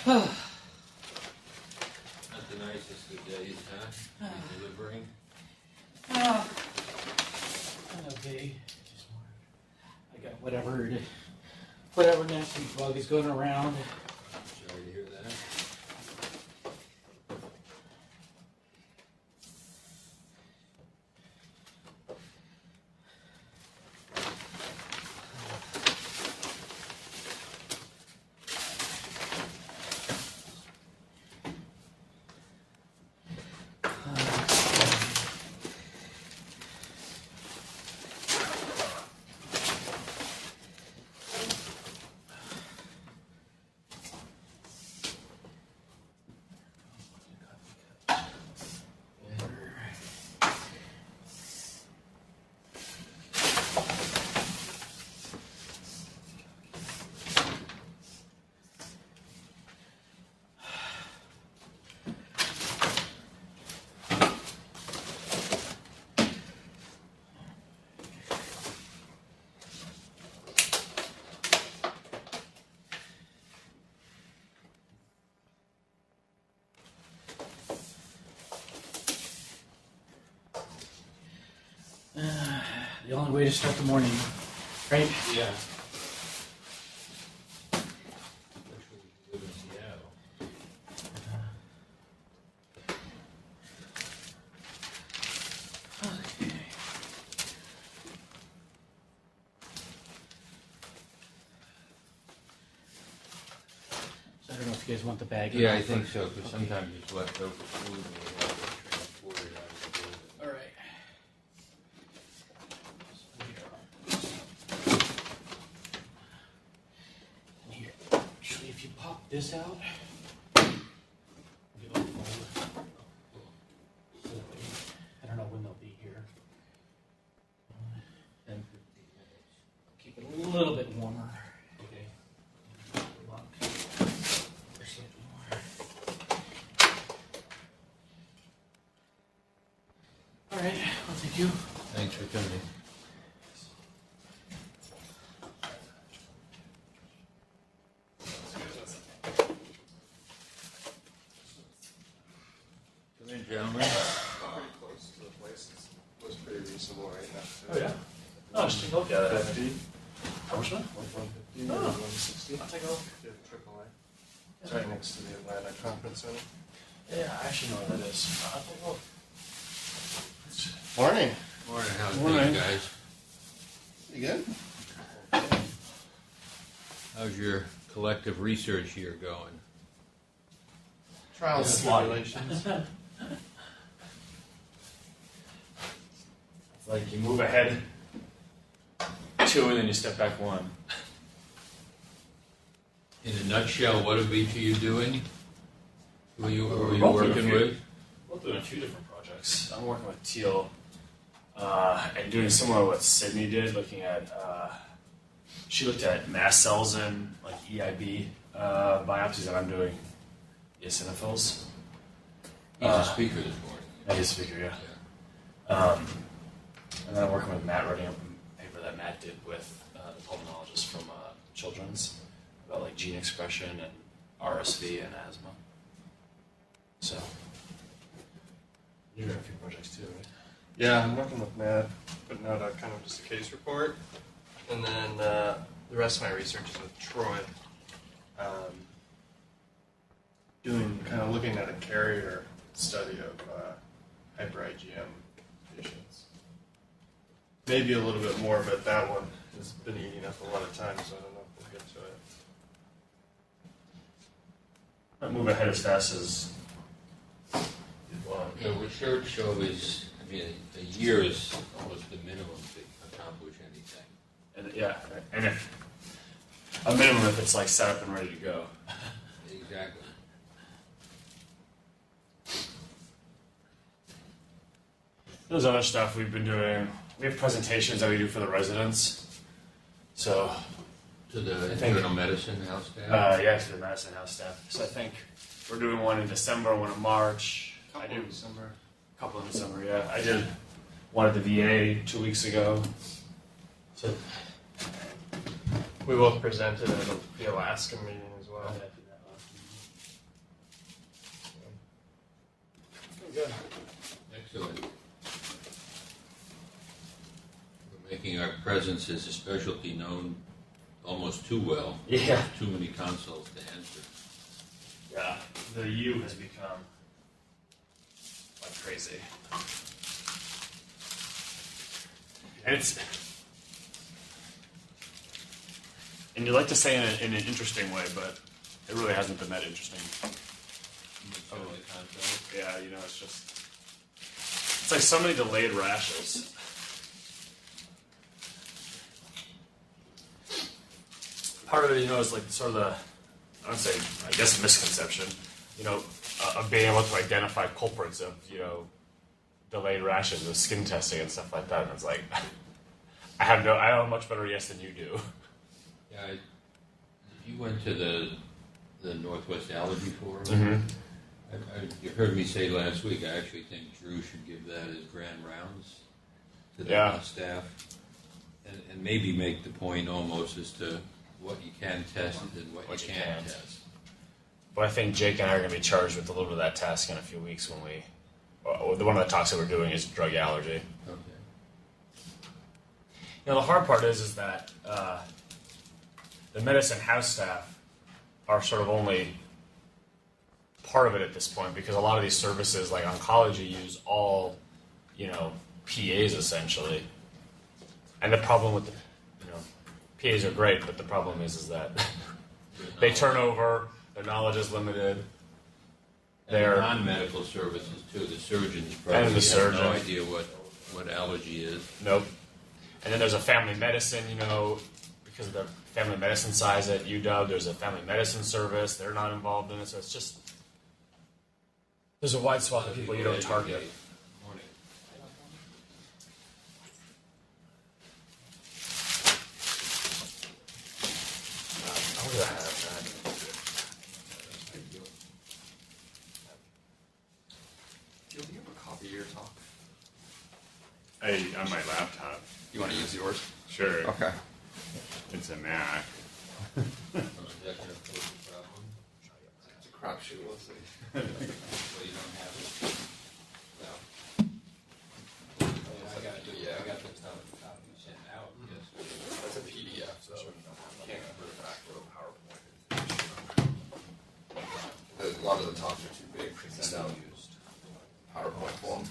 Not the nicest of days, huh? Delivering. Kind of vague. I got whatever nasty bug is going around. Sorry to hear that. The only way to start the morning, right? Yeah. Especially if you live in Seattle. Okay. So I don't know if you guys want the bag. Yeah, I think so, because sometimes it's left over food and we have to transport it out of the building. All right. And here, actually, if you pop this out, it'll fold. So that way, I don't know when they'll be here. 10, 15 minutes. Keep it a little bit warmer. Okay. All right. Well, thank you. Thanks for coming. Come in, gentlemen. Pretty close to the place. It was pretty reasonable right now. Oh, yeah? Oh, just take a look at it. 50. How much one? 150 Oh. or 160. I'll take a look. Yeah, AAA. It's right next to the Atlanta Conference Center. Yeah, I actually know where that is. I'll take a look. Morning. Morning, how's Morning. things, guys? You good? How's your collective research year going? Trials and tribulations. It's like you move ahead 2 and then you step back 1. In a nutshell, what have each of you doing? Who are you Both working doing a with? few. We're doing a few different projects. I'm working with Teal and doing similar to what Sydney did, looking at, she looked at mast cells in like EIB biopsies, and I'm doing eosinophils. He's a speaker this morning. He's a speaker, yeah. And then I'm working with Matt, writing a paper that Matt did with the pulmonologist from Children's about like gene expression and RSV and asthma. So, you're doing a few projects too, right? Yeah, I'm working with Matt, putting out a kind of just a case report. And then the rest of my research is with Troy. Looking at a carrier study of hyper IgM patients. Maybe a little bit more, but that one has been eating up a lot of time, so I don't know if we'll get to it. Not move ahead as fast as The research show is, I mean, a year is almost the minimum to accomplish anything. and yeah, and if a minimum if it's like set up and ready to go. Exactly. There's other stuff we've been doing. We have presentations that we do for the residents. So, To the I think- internal medicine house staff? yeah, to the medicine house staff. So I think we're doing one in December, one in March. I do December. a couple in December, yeah. I did one at the VA 2 weeks ago. So We both presented at the Alaska meeting as well. presence is a specialty known almost too well. Yeah. Too many consoles to answer. Yeah, the U has become like crazy. And you like to say in an interesting way, but it really hasn't been that interesting. Yeah, it's like so many delayed rashes. Part of it, is like sort of I guess a misconception, of being able to identify culprits of, delayed rashes with skin testing and stuff like that. And it's like, I have a much better guess than you do. Yeah, if you went to the Northwest Allergy Forum, Mm-hmm. you heard me say last week, I actually think Drew should give that as grand rounds to the staff, and maybe make the point almost as to what you can test and what you can't test. But I think Jake and I are going to be charged with a little bit of that task in a few weeks when one of the talks that we're doing is drug allergy. Okay. The hard part is that the medicine house staff are sort of only part of it at this point, because a lot of these services like oncology use all, PAs essentially. And the problem with PAs are great, but the problem is that they turn over, their knowledge is limited. They're non-medical services too. The surgeons probably have no idea what allergy is. Nope. And then there's a family medicine, because of the family medicine size at UW, there's a family medicine service. They're not involved in it, so it's just there's a wide swath of people you don't target. Do you have a copy of your talk? On my laptop. You want to use yours? Sure. Okay. It's a Mac. Is that going to pose a problem? It's a crapshoot, we'll see. Well, you don't have it. No. I got the copy sent out yesterday. That's a PDF, so you can't convert it back to a PowerPoint. A lot of the talks are too big to send out PowerPoint form.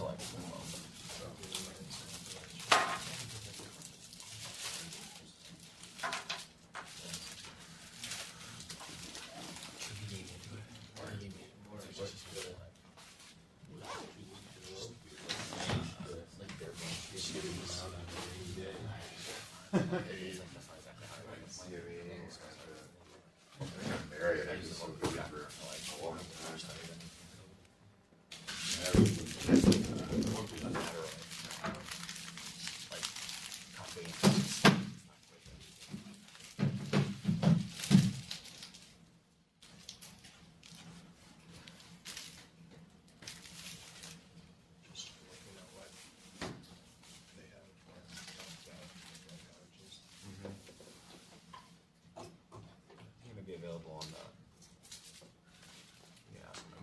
Available on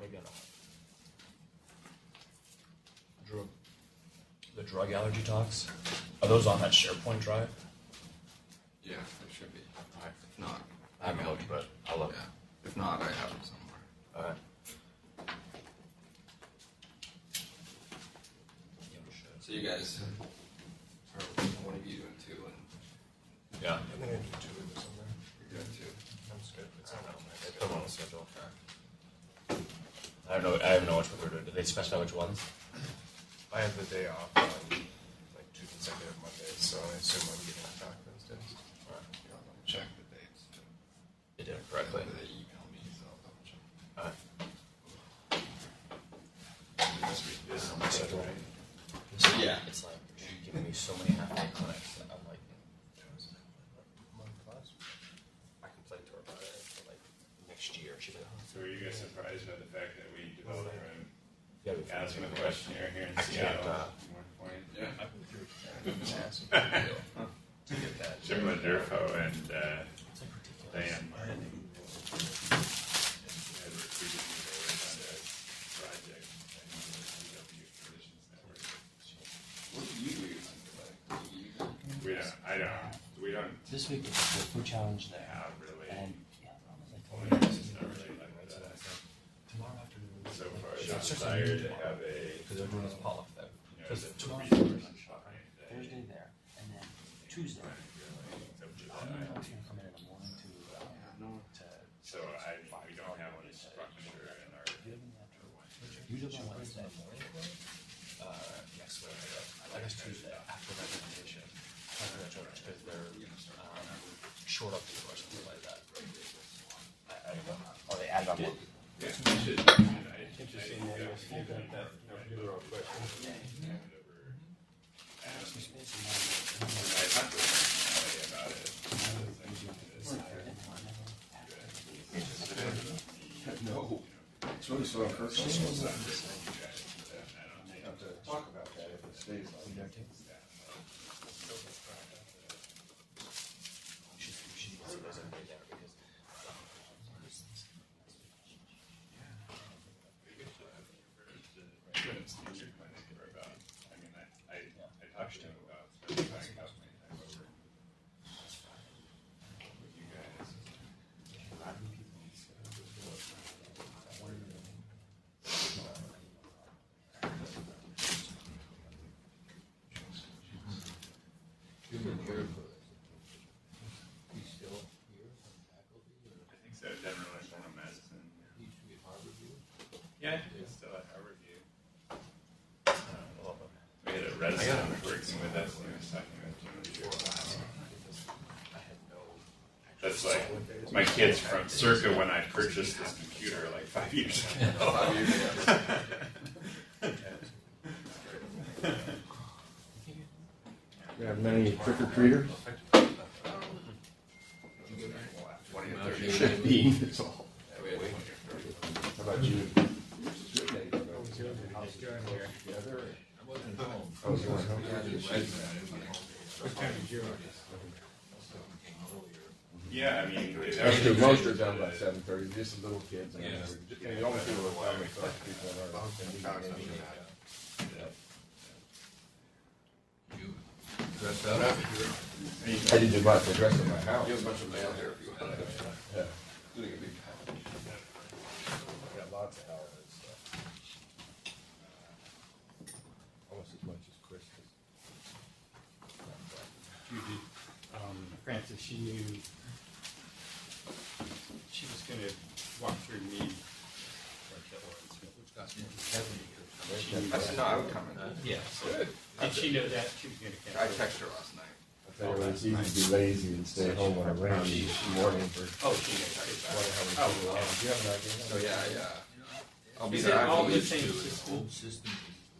maybe on the drug allergy talks. Are those on that SharePoint drive? Yeah, it should be. All right. If not, I haven't looked, but I'll look. yeah. If not, I have it somewhere. All right. So you guys are one of you and two, and Yeah. I think I do two of this somewhere. you're doing two. That's good. It's not on my Put them on the schedule. I don't know which one they're doing. Did they specify which ones? I have the day off on like 2 consecutive Mondays, so I assume I'm getting it back those days. All right. Yeah, I'll double check the dates. Too. They did it correctly. They email me, so I'll double check. All right. This is on my schedule, right? Yeah. It's like you're giving me so many half-day clinics that I'm like, I complained to her about it for like next year. She's like, So were you guys surprised by the fact that we developed our own yeah, asthma questionnaire here in I can't, Seattle? One point. Yeah. Shimla Durfo and it's like ridiculous. Diane Martin had recruited me to work on a project at UW Physicians Network. What do you use? I I don't. We don't This week is the food challenge there. have really. And yeah, the problem is I told Well, you it's not really like that. tomorrow afternoon. So far, It's it's just desire to have a. Because they're doing this potluck thing. Because the tomorrow resource shopping day. Thursday there, and then Tuesday. I'm going to come in the morning to So I mean, we don't have any structure in our. you live on Wednesday. Next week, I guess Tuesday after that presentation. After that church, because they're short up people or something like that. I don't know. Or they added on one. Yeah, we should. Interesting. That real quick. I talked with somebody about it. No. It's really so personal. Have to talk about that if it stays like that. I talked to him about specifying how many times over with you guys. Human here for he's still here on faculty, or I think so. General internal medicine. he used to be at Harvard View? Yeah, he's still at Harvard View. We had a resident working with us and he was talking about doing class. That's like my kids from circa when I purchased this computer like 5 years ago. 5 years ago. We have many trick-or-treaters? 20 or 30. 15 is all. Yeah, we had 20 or 30. How about you? I wasn't home. Oh, you went home? Yeah, I didn't read that. Yeah, I mean, Actually, most are done by 7:30, just the little kids. Yeah. The only people who are coming, so people that are. You dressed that up? I didn't do much, I dressed in my house. You have a bunch of mail here if you want it. Yeah. Doing a big package. I got lots of holiday stuff. Almost as much as Christmas. Francis, she knew she was going to walk through me. I said, no, I would come in. Yeah. So did she know that she was going to come? I texted her last night. I tell you what, it's easy to be lazy and stay home on a rainy morning for. Oh, she knows. Do you have an idea? So yeah. I'll be Is there. it all the I same The system? old system.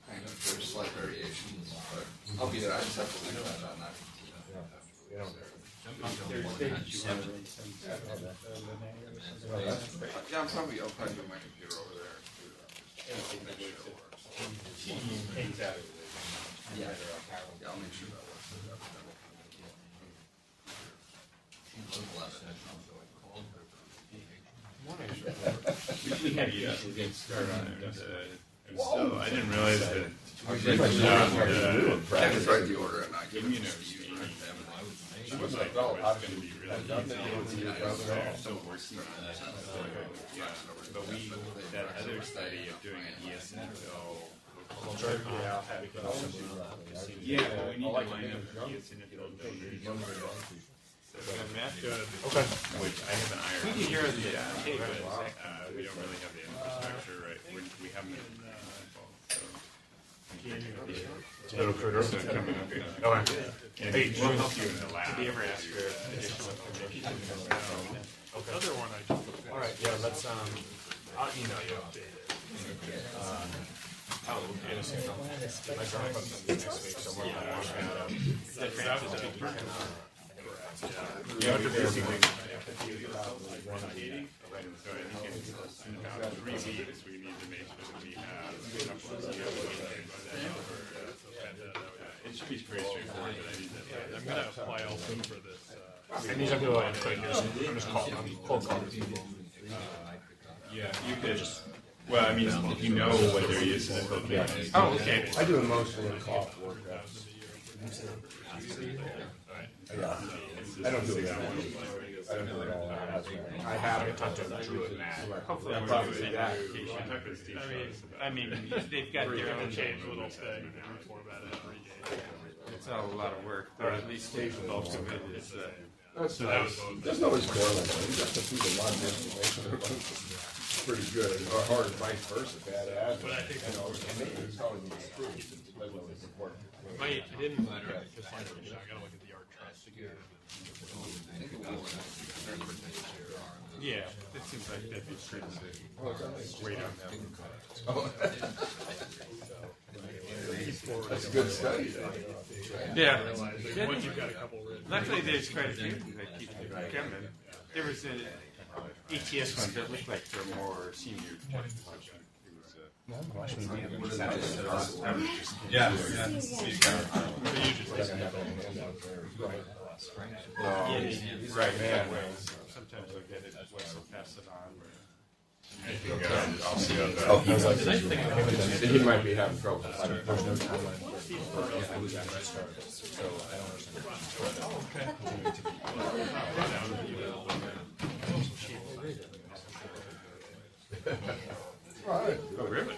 kind of, there's slight variations, but I'll be there. I just have to leave that on that. You don't. Thursday, did you want to run some? Yeah, I'll probably move my computer over there to make sure it works. She hangs out. Yeah, I'll make sure that works. We had to get started on it. So I didn't realize that I can write the order and not give it to you. she was like, oh, it's going to be really easy. Still working on that. Yeah, but that other study of doing an eosinophil. Yeah, but we need to line up eosinophil donors. Which I have an IRB. We hear the tape, but we don't really have the infrastructure, right? We haven't. So coming up. And we'll help you in the lab. Did we ever ask for additional information? Other one I just. All right, yeah, let's, I'll email you. My girlfriend's going to be next week, so we're going to wash out. You have to basically. So I think in about 3 weeks, we need to make sure that we have a couple of it should be pretty straightforward, but I need that. I'm going to apply also for this. And these are people I'm putting here, so I'm just calling, I'm cold calling people. Yeah, you could just. Well, I mean, if you know what their eosinophil count is. Oh, okay. I do emotional and cough workouts. I don't do it. I don't do it all. I haven't talked to Drew and Matt. Hopefully, I'm I'm probably using that. application. I mean, they've got their own Change little thing and format it every day. It's not a lot of work, but at least the bulk of it is. That's nice. There's no always correlate. You got to feed a lot of information. It's pretty good. Or vice versa, bad asthma. But I think and maybe it's always improved. It doesn't always report. I didn't just like, I gotta look at the art trust again. Yeah, it seems like that'd be pretty safe. Wait on them. That's a good study. Yeah. Once you've got a couple written. Luckily, there's quite a few that keep coming. There was an ATS one that looked like they're more senior. Yeah. Right, man. Sometimes I'll get it, I'll pass it on. I'll see you. Oh, I was like, he might be having trouble. There's no timeline. So I don't understand. Oh, really?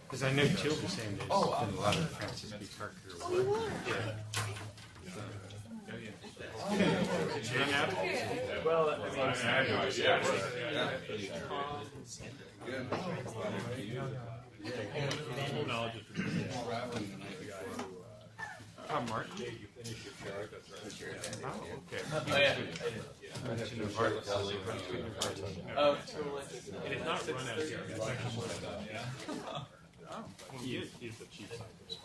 Because I know Teal was saying there's been a lot of Francis B. Parker work. Well, I mean, I have no idea. Full knowledge of Mark. Oh, it is not run out of here. It's actually he's the chief scientist.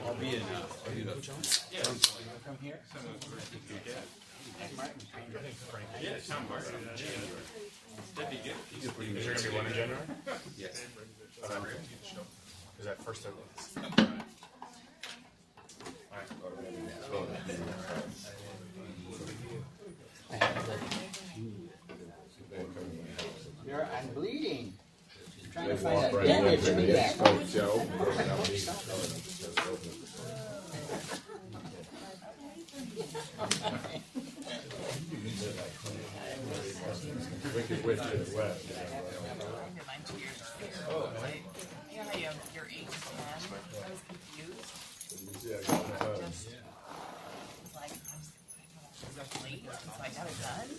I'll be in. Come here. Yeah, Tom Martin in January. That'd be good. Is there going to be one in January? Yes. Is that first of I'm bleeding. I'm trying to find that bandage in the back. Wicked Witch to the west. Oh, right. Yeah, how you have your 8 to 10. I was confused. Yeah, Just was like, I was late, so I got it done.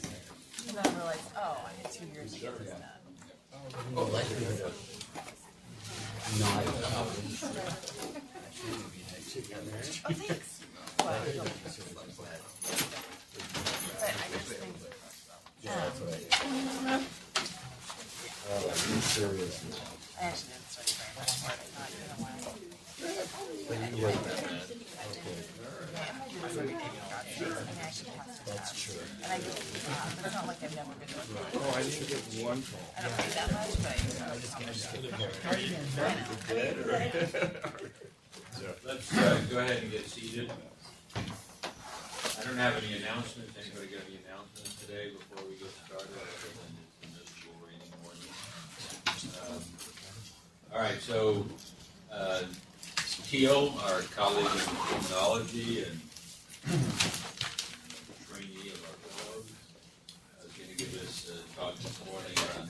And then I realized, oh, I had 2 years to get this done. Oh, thanks. But I just think, I actually didn't study very much for it. Not in a while. That's true. And I did but it's not like I've never been to Oh, I didn't get one. I don't pay that much, but Let's go ahead and get seated. I don't have any announcements. Anybody got any announcements today before we get started? Other than it's a miserable rainy morning. All right, so Teal, our colleague in Immunology and trainee of our fellows, is going to give us a talk this morning on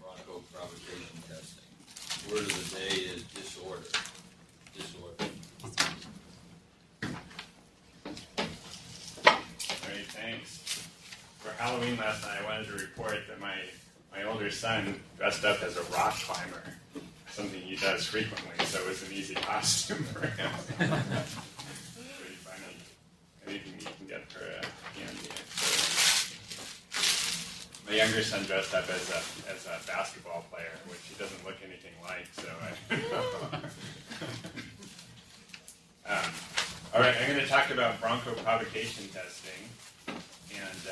bronchoprovocation testing. Word of the day is disorder. Great, thanks. For Halloween last night, I wanted to report that my older son dressed up as a rock climber, something he does frequently, so it was an easy costume for him. Pretty funny. Anything you can get for a candy. My younger son dressed up as a basketball player, which he doesn't look anything like, so all right, I'm going to talk about bronchoprovocation testing, and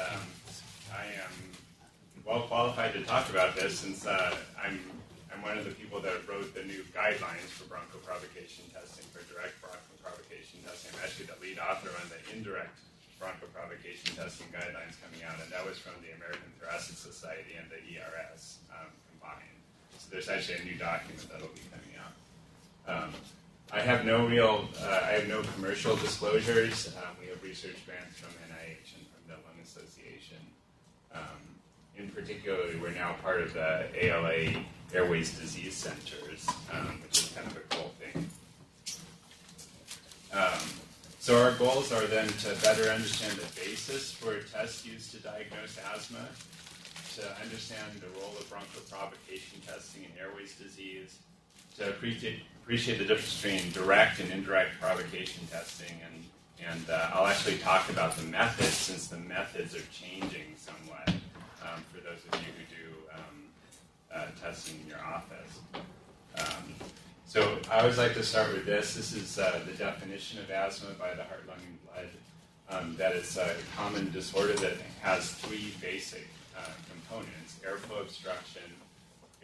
I am well qualified to talk about this since I'm one of the people that wrote the new guidelines for bronchoprovocation testing, for direct bronchoprovocation testing. I'm actually the lead author on the Indirect bronchoprovocation testing guidelines coming out, and that was from the American Thoracic Society and the ERS combined. So there's actually a new document that'll be coming out. I have no commercial disclosures. We have research grants from NIH and from the Lung Association. In particular, we're now part of the ALA Airways Disease Centers, which is kind of a cool thing. So our goals are then to better understand the basis for tests used to diagnose asthma, to understand the role of bronchoprovocation testing in airways disease, to appreciate the difference between direct and indirect provocation testing, and I'll actually talk about the methods, since the methods are changing somewhat for those of you who do testing in your office. So I always like to start with this. This is the definition of asthma by the Heart, Lung, and Blood. That it's a common disorder that has three basic components: airflow obstruction,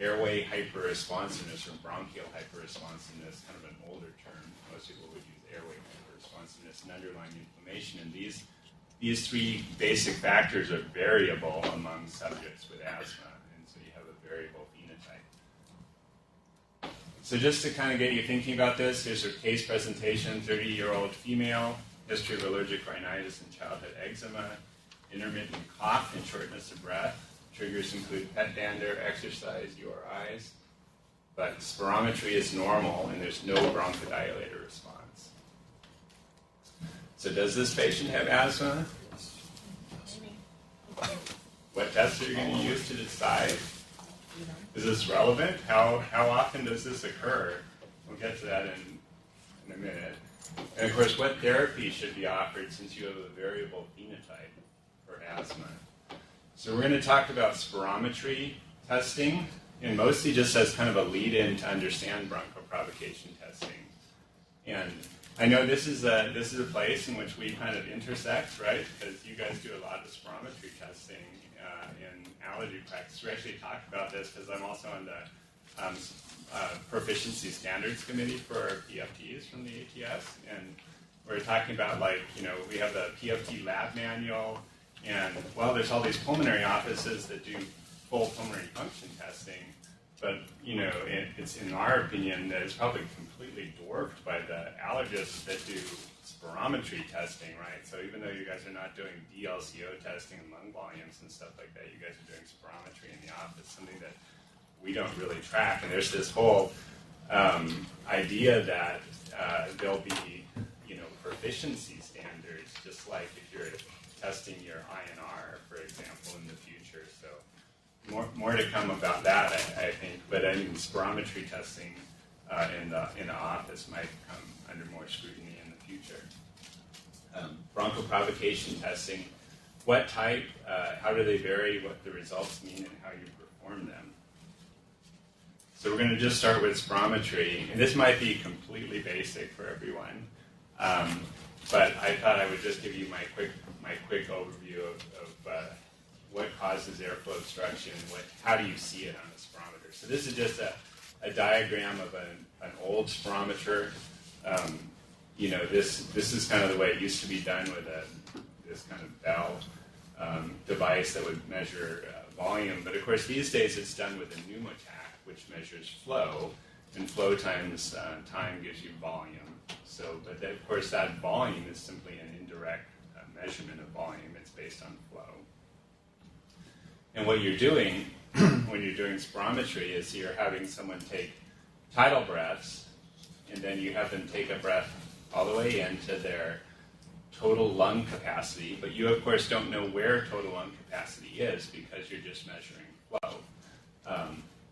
airway hyperresponsiveness, or bronchial hyperresponsiveness, kind of an older term. Most people would use airway hyperresponsiveness, and underlying inflammation. And these three basic factors are variable among subjects with asthma, and so you have a variable phenotype. So just to kind of get you thinking about this, here's her case presentation: 30-year-old female, history of allergic rhinitis and childhood eczema, intermittent cough and shortness of breath. Triggers include pet dander, exercise, URIs, but spirometry is normal and there's no bronchodilator response. So does this patient have asthma? What tests are you going to use to decide? Is this relevant? How often does this occur? We'll get to that in a minute. And of course, what therapy should be offered since you have a variable phenotype for asthma? So we're going to talk about spirometry testing, and mostly just as kind of a lead-in to understand bronchoprovocation testing. And I know this is a place in which we kind of intersect, right? Because you guys do a lot of spirometry testing in allergy practice. We actually talked about this because I'm also on the proficiency standards committee for our PFTs from the ATS, and we're talking about, like, we have the PFT lab manual, and well, there's all these pulmonary offices that do full pulmonary function testing, but it's in our opinion that it's probably completely dwarfed by the allergists that do spirometry testing, right? So even though you guys are not doing DLCO testing and lung volumes and stuff like that, you guys are doing spirometry in the office, something that we don't really track. And there's this whole idea that there'll be, proficiency standards, just like if you're testing your INR, for example, in the future. So more to come about that, I think. But I mean, spirometry testing in the office might come under more scrutiny in the future. Bronchoprovocation testing, what type, how do they vary, what the results mean, and how you perform them. So we're going to just start with spirometry, and this might be completely basic for everyone, but I thought I would just give you my quick overview of what causes airflow obstruction, how do you see it on a spirometer. So this is just a diagram of an old spirometer. This is kind of the way it used to be done with this kind of bell device that would measure volume. But of course, these days it's done with a pneumotac, which measures flow, and flow times time gives you volume. So, but of course, that volume is simply an indirect measurement of volume. It's based on flow. And what you're doing when you're doing spirometry is you're having someone take tidal breaths, and then you have them take a breath all the way into their total lung capacity, but you, of course, don't know where total lung capacity is because you're just measuring flow.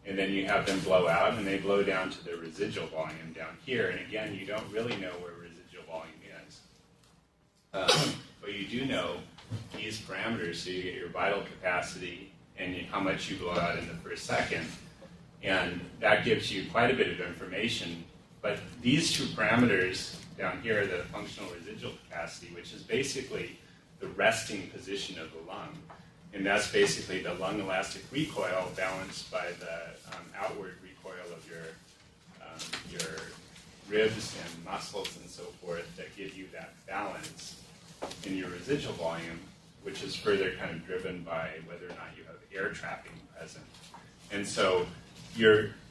And then you have them blow out, and they blow down to their residual volume down here. And again, you don't really know where residual volume is. But you do know these parameters, so you get your vital capacity and how much you blow out in the first second. And that gives you quite a bit of information. But these two parameters down here, the functional residual capacity, which is basically the resting position of the lung, and that's basically the lung elastic recoil balanced by the outward recoil of your ribs and muscles and so forth that give you that balance. in your residual volume, which is further kind of driven by whether or not you have air trapping present. And so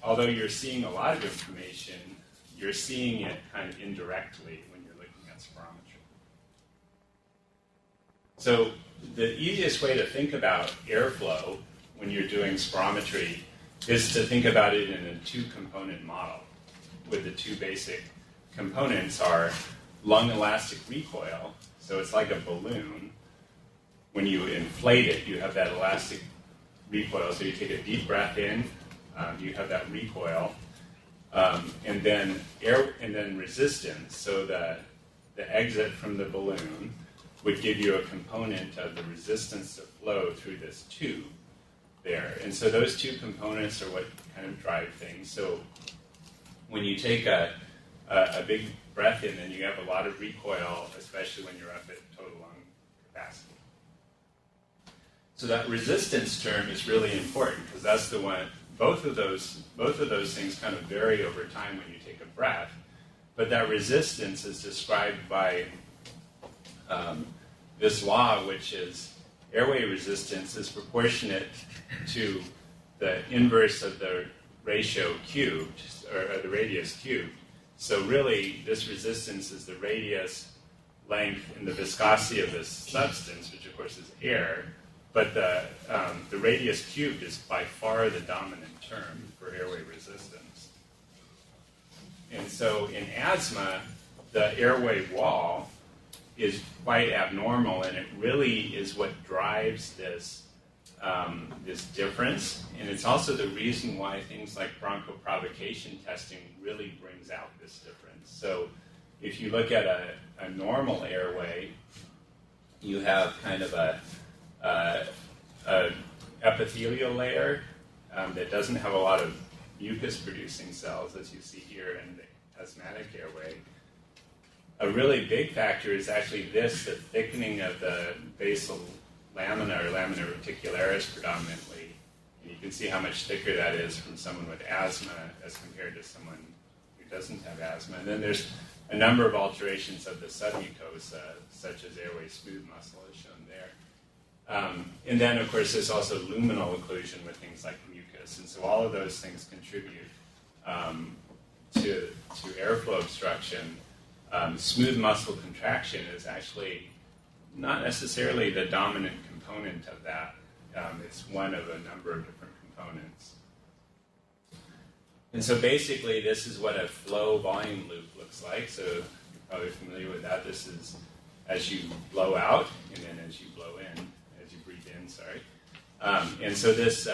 although you're seeing a lot of information, you're seeing it kind of indirectly when you're looking at spirometry. So the easiest way to think about airflow when you're doing spirometry is to think about it in a two-component model, with the two basic components are lung elastic recoil, so it's like a balloon. When you inflate it, you have that elastic recoil, so you take a deep breath in, you have that recoil, and then resistance, so the exit from the balloon would give you a component of the resistance to flow through this tube there. And so those two components are what kind of drive things. So when you take a big breath in, then you have a lot of recoil, especially when you're up at total lung capacity. So that resistance term is really important because that's the one. Both of those things kind of vary over time when you take a breath, but that resistance is described by this law, which is airway resistance is proportionate to the inverse of the ratio cubed, or the radius cubed. So really, this resistance is the radius, length, and the viscosity of this substance, which of course is air. But the radius cubed is by far the dominant term for airway resistance. And so in asthma, the airway wall is quite abnormal, and it really is what drives this difference. And it's also the reason why things like bronchoprovocation testing really brings out this difference. So if you look at a normal airway, you have kind of a epithelial layer that doesn't have a lot of mucus-producing cells, as you see here in the asthmatic airway. A really big factor is actually the thickening of the basal lamina, or lamina reticularis predominantly. And you can see how much thicker that is from someone with asthma as compared to someone who doesn't have asthma. And then there's a number of alterations of the submucosa, such as airway smooth muscle, as shown there. And then, of course, there's also luminal occlusion with things like mucus. And so all of those things contribute to airflow obstruction. Smooth muscle contraction is actually not necessarily the dominant component of that. It's one of a number of different components. And so basically, this is what a flow volume loop looks like. So you're probably familiar with that. This is as you blow out, and then as you blow in, as you breathe in, sorry. And so this,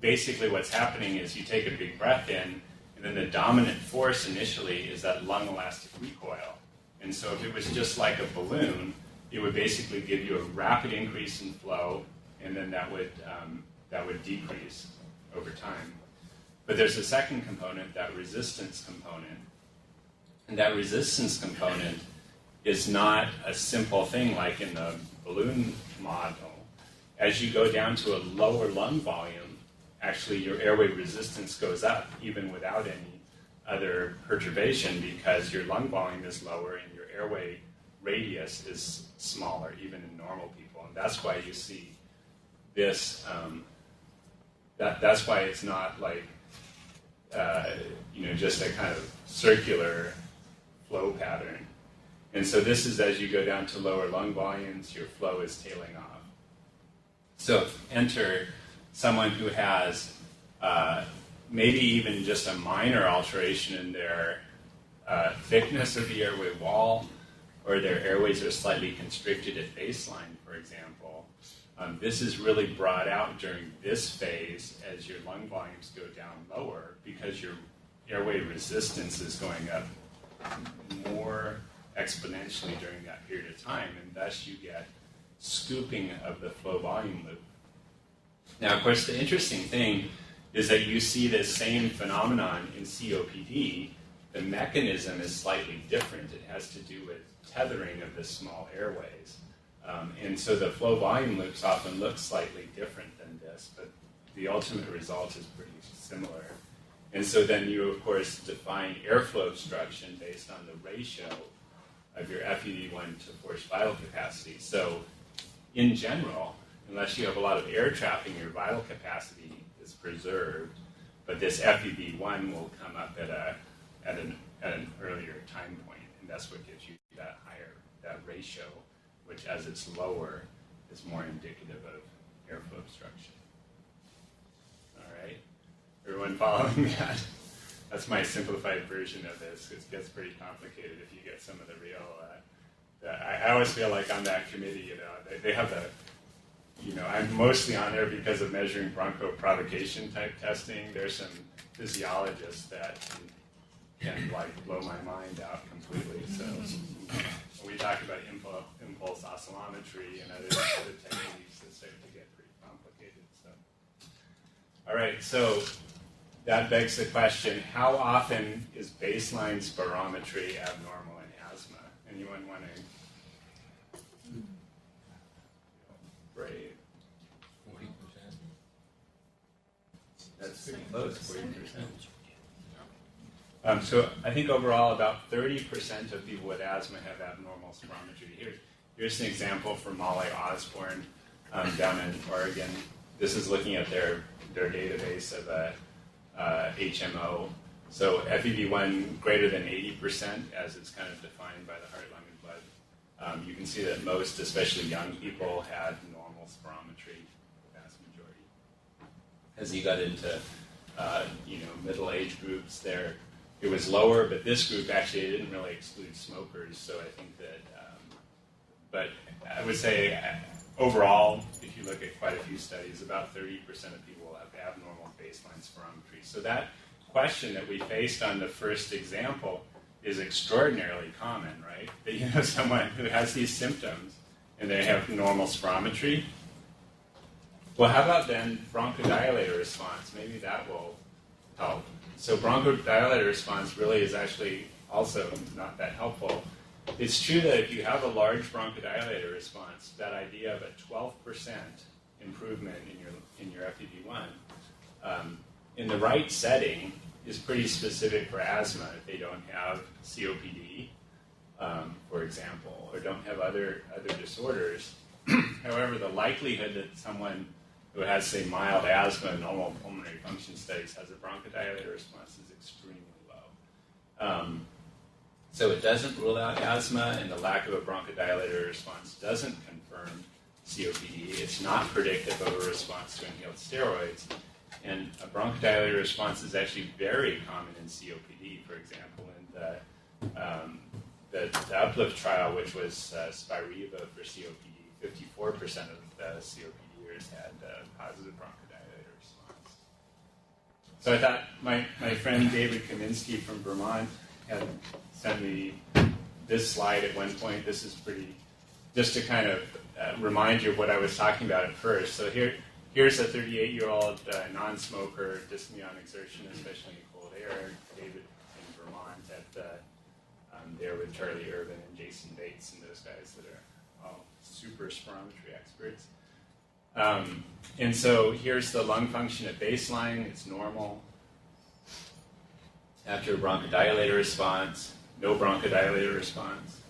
basically what's happening is you take a big breath in, and then the dominant force initially is that lung elastic recoil. And so if it was just like a balloon, it would basically give you a rapid increase in flow, and then that would decrease over time. But there's a second component, that resistance component. And that resistance component is not a simple thing like in the balloon model. As you go down to a lower lung volume, actually your airway resistance goes up even without any other perturbation because your lung volume is lower and your airway radius is smaller, even in normal people. And that's why you see this, that's why it's not like, just a kind of circular flow pattern. And so this is as you go down to lower lung volumes, your flow is tailing off. So enter someone who has maybe even just a minor alteration in their thickness of the airway wall, or their airways are slightly constricted at baseline, for example. This is really brought out during this phase as your lung volumes go down lower because your airway resistance is going up more exponentially during that period of time, and thus you get scooping of the flow volume loop. Now, of course, the interesting thing is that you see this same phenomenon in COPD. The mechanism is slightly different. It has to do with tethering of the small airways. And so the flow volume loops often look slightly different than this, but the ultimate result is pretty similar. And so then you, of course, define airflow obstruction based on the ratio of your FEV1 to forced vital capacity. So in general, unless you have a lot of air trapping, your vital capacity is preserved, but this FEV1 will come up at an earlier time point, and that's what gives you that ratio, which as it's lower is more indicative of airflow obstruction. All right, everyone following that? That's my simplified version of this. It gets pretty complicated if you get some of the real. I always feel like on that committee, they have the. I'm mostly on there because of measuring bronchoprovocation type testing. There's some physiologists that can blow my mind out completely. So when we talk about impulse oscillometry and other techniques, that start to get pretty complicated. So, all right, so that begs the question: how often is baseline spirometry abnormal in asthma? Anyone want to? Brave. 40%. That's pretty close, 40%. So I think overall about 30% of people with asthma have abnormal spirometry. Here's an example from Molly Osborne down in Oregon. This is looking at their database of HMO. So FEV1 greater than 80%, as it's kind of defined by the heart, lung, and blood. You can see that most, especially young people, had normal spirometry, the vast majority. As you got into middle age groups, it was lower, but this group actually didn't really exclude smokers. So I think that, but I would say overall, if you look at quite a few studies, about 30% of people have abnormal baseline spirometry. So that question that we faced on the first example is extraordinarily common, right? That you have someone who has these symptoms and they have normal spirometry. Well, how about then bronchodilator response? Maybe that will help. So bronchodilator response really is actually also not that helpful. It's true that if you have a large bronchodilator response, that idea of a 12% improvement in your FEV1 in the right setting is pretty specific for asthma if they don't have COPD, for example, or don't have other disorders. However, the likelihood that someone who has, say, mild asthma in normal pulmonary function studies has a bronchodilator response is extremely low. So it doesn't rule out asthma, and the lack of a bronchodilator response doesn't confirm COPD. It's not predictive of a response to inhaled steroids. And a bronchodilator response is actually very common in COPD, for example, in the Uplift trial, which was Spiriva for COPD, 54% of the COPDers had positive bronchodilator response. So I thought my friend David Kaminsky from Vermont had sent me this slide at one point. This is pretty, just to kind of remind you of what I was talking about at first. So here's a 38-year-old non-smoker, dyspnea on exertion, especially in cold air. David in Vermont there with Charlie Irvin and Jason Bates and those guys that are all super spirometry experts. And so here's the lung function at baseline. It's normal. After a bronchodilator response, no bronchodilator response.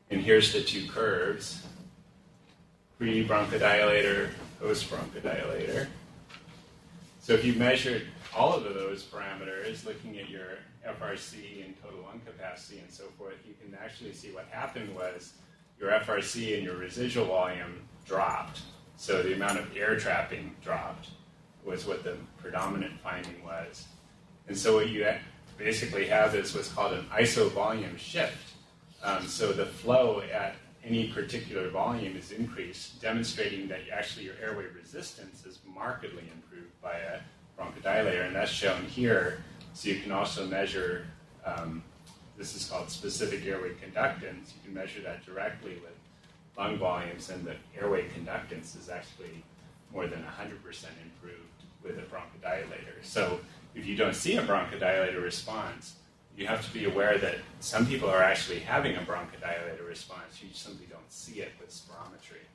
And here's the two curves. Pre-bronchodilator, post-bronchodilator. So if you measured all of those parameters, looking at your FRC and total lung capacity and so forth, you can actually see what happened was your FRC and your residual volume dropped. So the amount of air trapping dropped was what the predominant finding was. And so what you basically have is what's called an isovolume shift. So the flow at any particular volume is increased, demonstrating that actually your airway resistance is markedly improved by a bronchodilator, and that's shown here. So you can also measure, this is called specific airway conductance. You can measure that directly with lung volumes, and the airway conductance is actually more than 100% improved with a bronchodilator. So if you don't see a bronchodilator response, you have to be aware that some people are actually having a bronchodilator response. You simply don't see it with spirometry.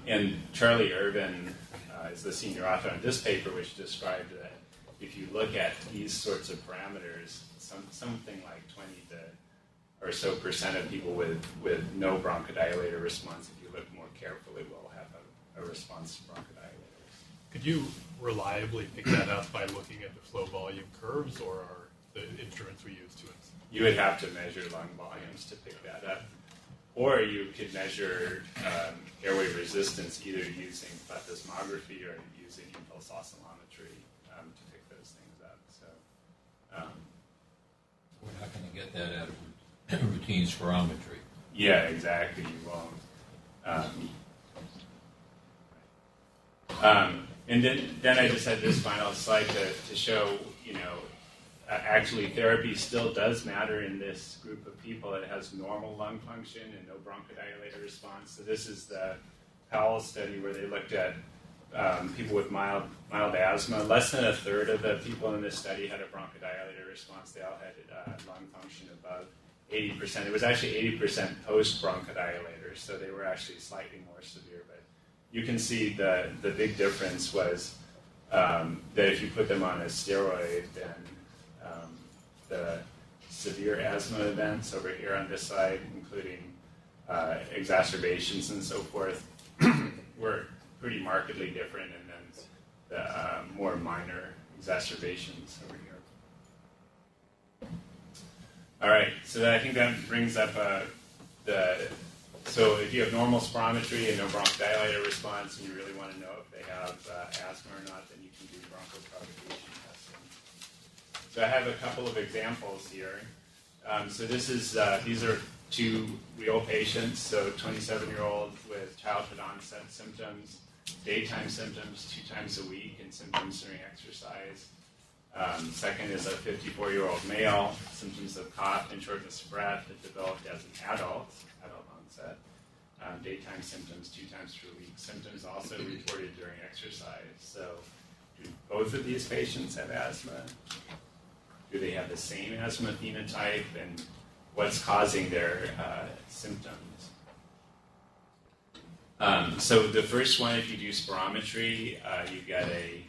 And Charlie Irvin is the senior author on this paper, which described that if you look at these sorts of parameters, something like 20 or so percent of people with no bronchodilator response, if you look more carefully, will have a response to bronchodilators. Could you reliably pick that up by looking at the flow volume curves, or are the instruments we use to it? You would have to measure lung volumes to pick that up. Or you could measure airway resistance either using plethysmography or using impulse oscillometry to pick those things up. So we're not going to get that out of routine spirometry. Yeah, exactly. You won't. And then I just had this final slide to show, actually therapy still does matter in this group of people that has normal lung function and no bronchodilator response. So this is the Powell study where they looked at people with mild asthma. Less than a third of the people in this study had a bronchodilator response. They all had lung function above 80%. It was actually 80% post-bronchodilators, so they were actually slightly more severe. But you can see the big difference was that if you put them on a steroid, then the severe asthma events over here on this side, including exacerbations and so forth, were pretty markedly different, and then the more minor exacerbations over here. All right, so I think that brings up so if you have normal spirometry and no bronchodilator response, and you really want to know if they have asthma or not, then you can do bronchoprovocation testing. So I have a couple of examples here. So these are two real patients, so 27-year-old with childhood onset symptoms, daytime symptoms 2 times a week, and symptoms during exercise. Second is a 54-year-old male, symptoms of cough and shortness of breath that developed as an adult onset. Daytime symptoms 2 times per week. Symptoms also reported during exercise. So do both of these patients have asthma? Do they have the same asthma phenotype? And what's causing their symptoms? So the first one, if you do spirometry, you get a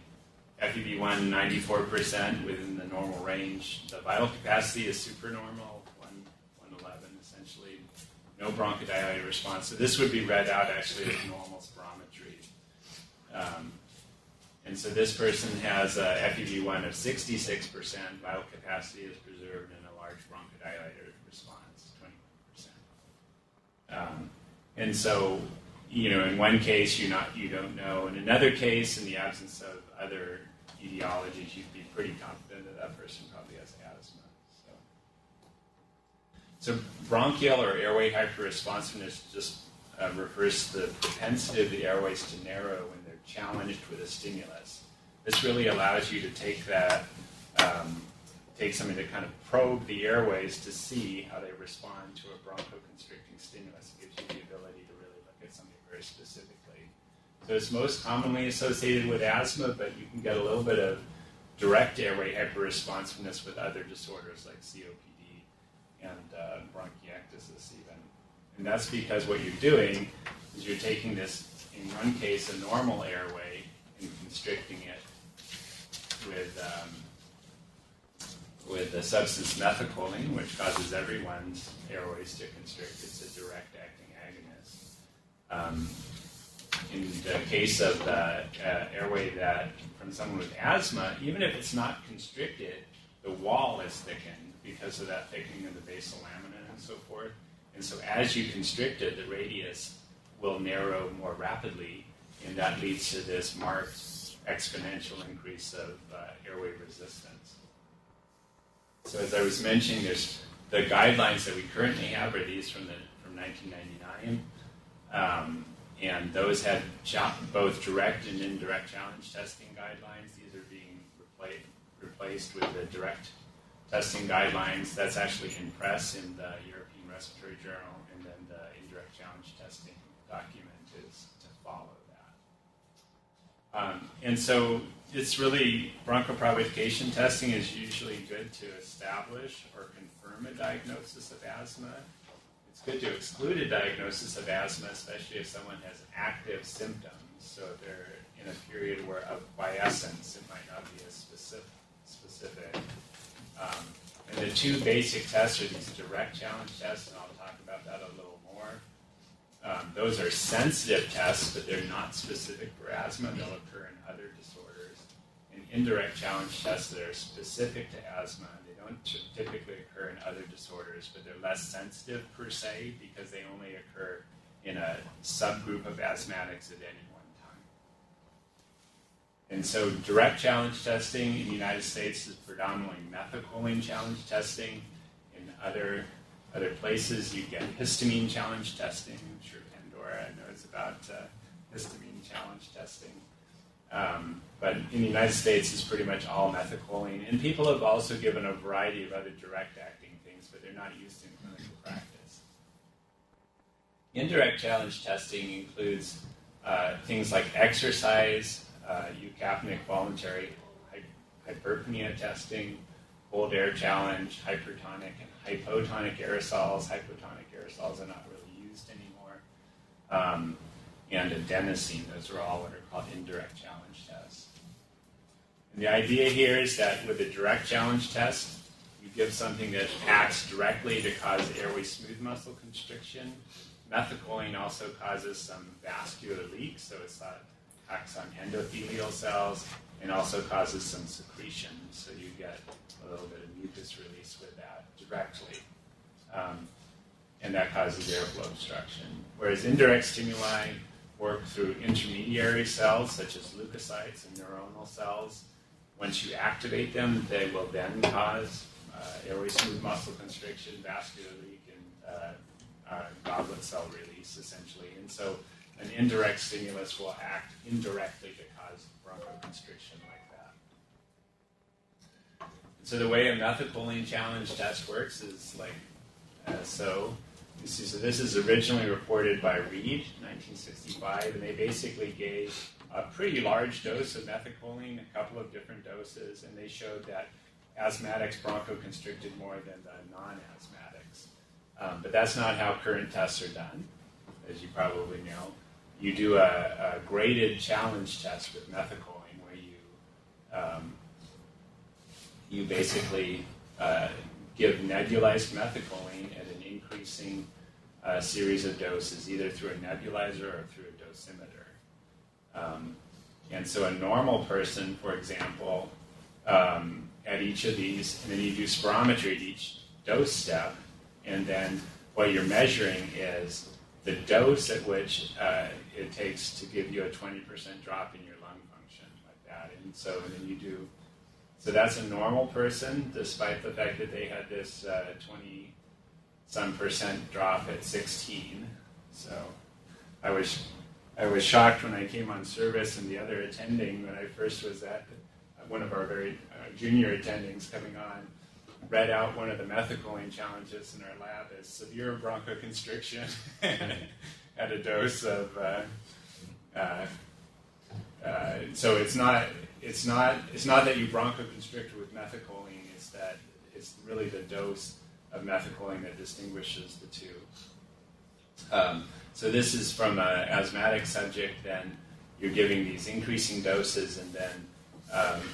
FEV1 94% within the normal range. The vital capacity is supernormal, 111 essentially. No bronchodilator response. So this would be read out actually as normal spirometry. And so this person has a FEV1 of 66%. Vital capacity is preserved in a large bronchodilator response, 21%. And so, in one case you don't know. In another case, in the absence of other etiologies, you'd be pretty confident that person probably has asthma. So bronchial or airway hyperresponsiveness just refers to the propensity of the airways to narrow when they're challenged with a stimulus. This really allows you to take something to kind of probe the airways to see how they respond to a bronchoconstricting stimulus. It gives you the ability to really look at something very specifically. So it's most commonly associated with asthma, but you can get a little bit of direct airway hyperresponsiveness with other disorders like COPD and bronchiectasis even. And that's because what you're doing is you're taking this, in one case, a normal airway and constricting it with the substance methacholine, which causes everyone's airways to constrict. It's a direct-acting agonist. In the case of the airway from someone with asthma, even if it's not constricted, the wall is thickened because of that thickening of the basal lamina and so forth. And so as you constrict it, the radius will narrow more rapidly, and that leads to this marked exponential increase of airway resistance. So as I was mentioning, there's the guidelines that we currently have are these from 1999. And those had both direct and indirect challenge testing guidelines. These are being replaced with the direct testing guidelines. That's actually in press in the European Respiratory Journal, and then the indirect challenge testing document is to follow that. And so it's really, bronchoprovocation testing is usually good to establish or confirm a diagnosis of asthma. It's good to exclude a diagnosis of asthma, especially if someone has active symptoms. So if they're in a period of quiescence, it might not be as specific. And the two basic tests are these direct challenge tests, and I'll talk about that a little more. Those are sensitive tests, but they're not specific for asthma. They'll occur in other disorders. And indirect challenge tests that are specific to asthma. They don't typically occur in other disorders, but they're less sensitive per se because they only occur in a subgroup of asthmatics at any one time. And so direct challenge testing in the United States is predominantly methacholine challenge testing. In other places, you get histamine challenge testing. I'm sure Pandora knows about histamine challenge testing. But in the United States, it's pretty much all methacholine. And people have also given a variety of other direct-acting things, but they're not used in clinical practice. Indirect challenge testing includes things like exercise, eucapnic voluntary hyperpnea testing, cold air challenge, hypertonic and hypotonic aerosols. Hypotonic aerosols are not really used anymore. And adenosine, those are all what are called indirect challenge tests. And the idea here is that with a direct challenge test, you give something that acts directly to cause airway smooth muscle constriction. Methacholine also causes some vascular leaks, so it's acts on endothelial cells and also causes some secretion, so you get a little bit of mucus release with that directly. And that causes airflow obstruction. Whereas indirect stimuli work through intermediary cells, such as leukocytes and neuronal cells. Once you activate them, they will then cause airway smooth muscle constriction, vascular leak, and goblet cell release, essentially. And so an indirect stimulus will act indirectly to cause bronchoconstriction like that. So the way a methacholine challenge test works is like so. You see, so this is originally reported by Reed, 1965, and they basically gave a pretty large dose of methacholine, a couple of different doses, and they showed that asthmatics bronchoconstricted more than the non-asthmatics. But that's not how current tests are done, as you probably know. You do a graded challenge test with methacholine where you basically give nebulized methacholine at an increasing series of doses, either through a nebulizer or through a dosimeter. And so a normal person, for example, at each of these, and then you do spirometry at each dose step, and then what you're measuring is the dose at which it takes to give you a 20% drop in your lung function, like that. And so then you do, so that's a normal person, despite the fact that they had this 20-some% drop at 16. So I was shocked when I came on service, and the other attending, when I first was at one of our very junior attendings coming on, read out one of the methacholine challenges in our lab as severe bronchoconstriction at a dose of. So it's not that you bronchoconstrict with methacholine. It's that it's really the dose of methacholine that distinguishes the two. So this is from an asthmatic subject. Then you're giving these increasing doses, and then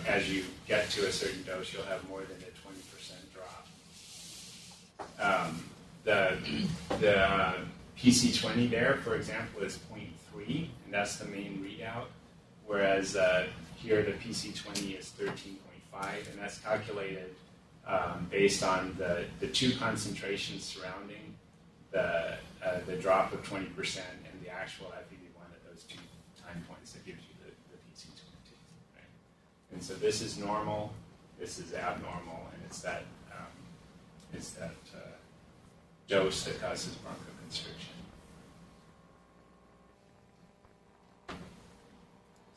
as you get to a certain dose, you'll have more than a 20% drop. The PC20 there, for example, is 0.3, and that's the main readout, whereas here the PC20 is 13.5, and that's calculated based on the two concentrations surrounding the drop of 20% and the actual FEV1 at those two time points that gives you the PC20. Right? And so this is normal, this is abnormal, and it's that dose that causes bronchoconstriction.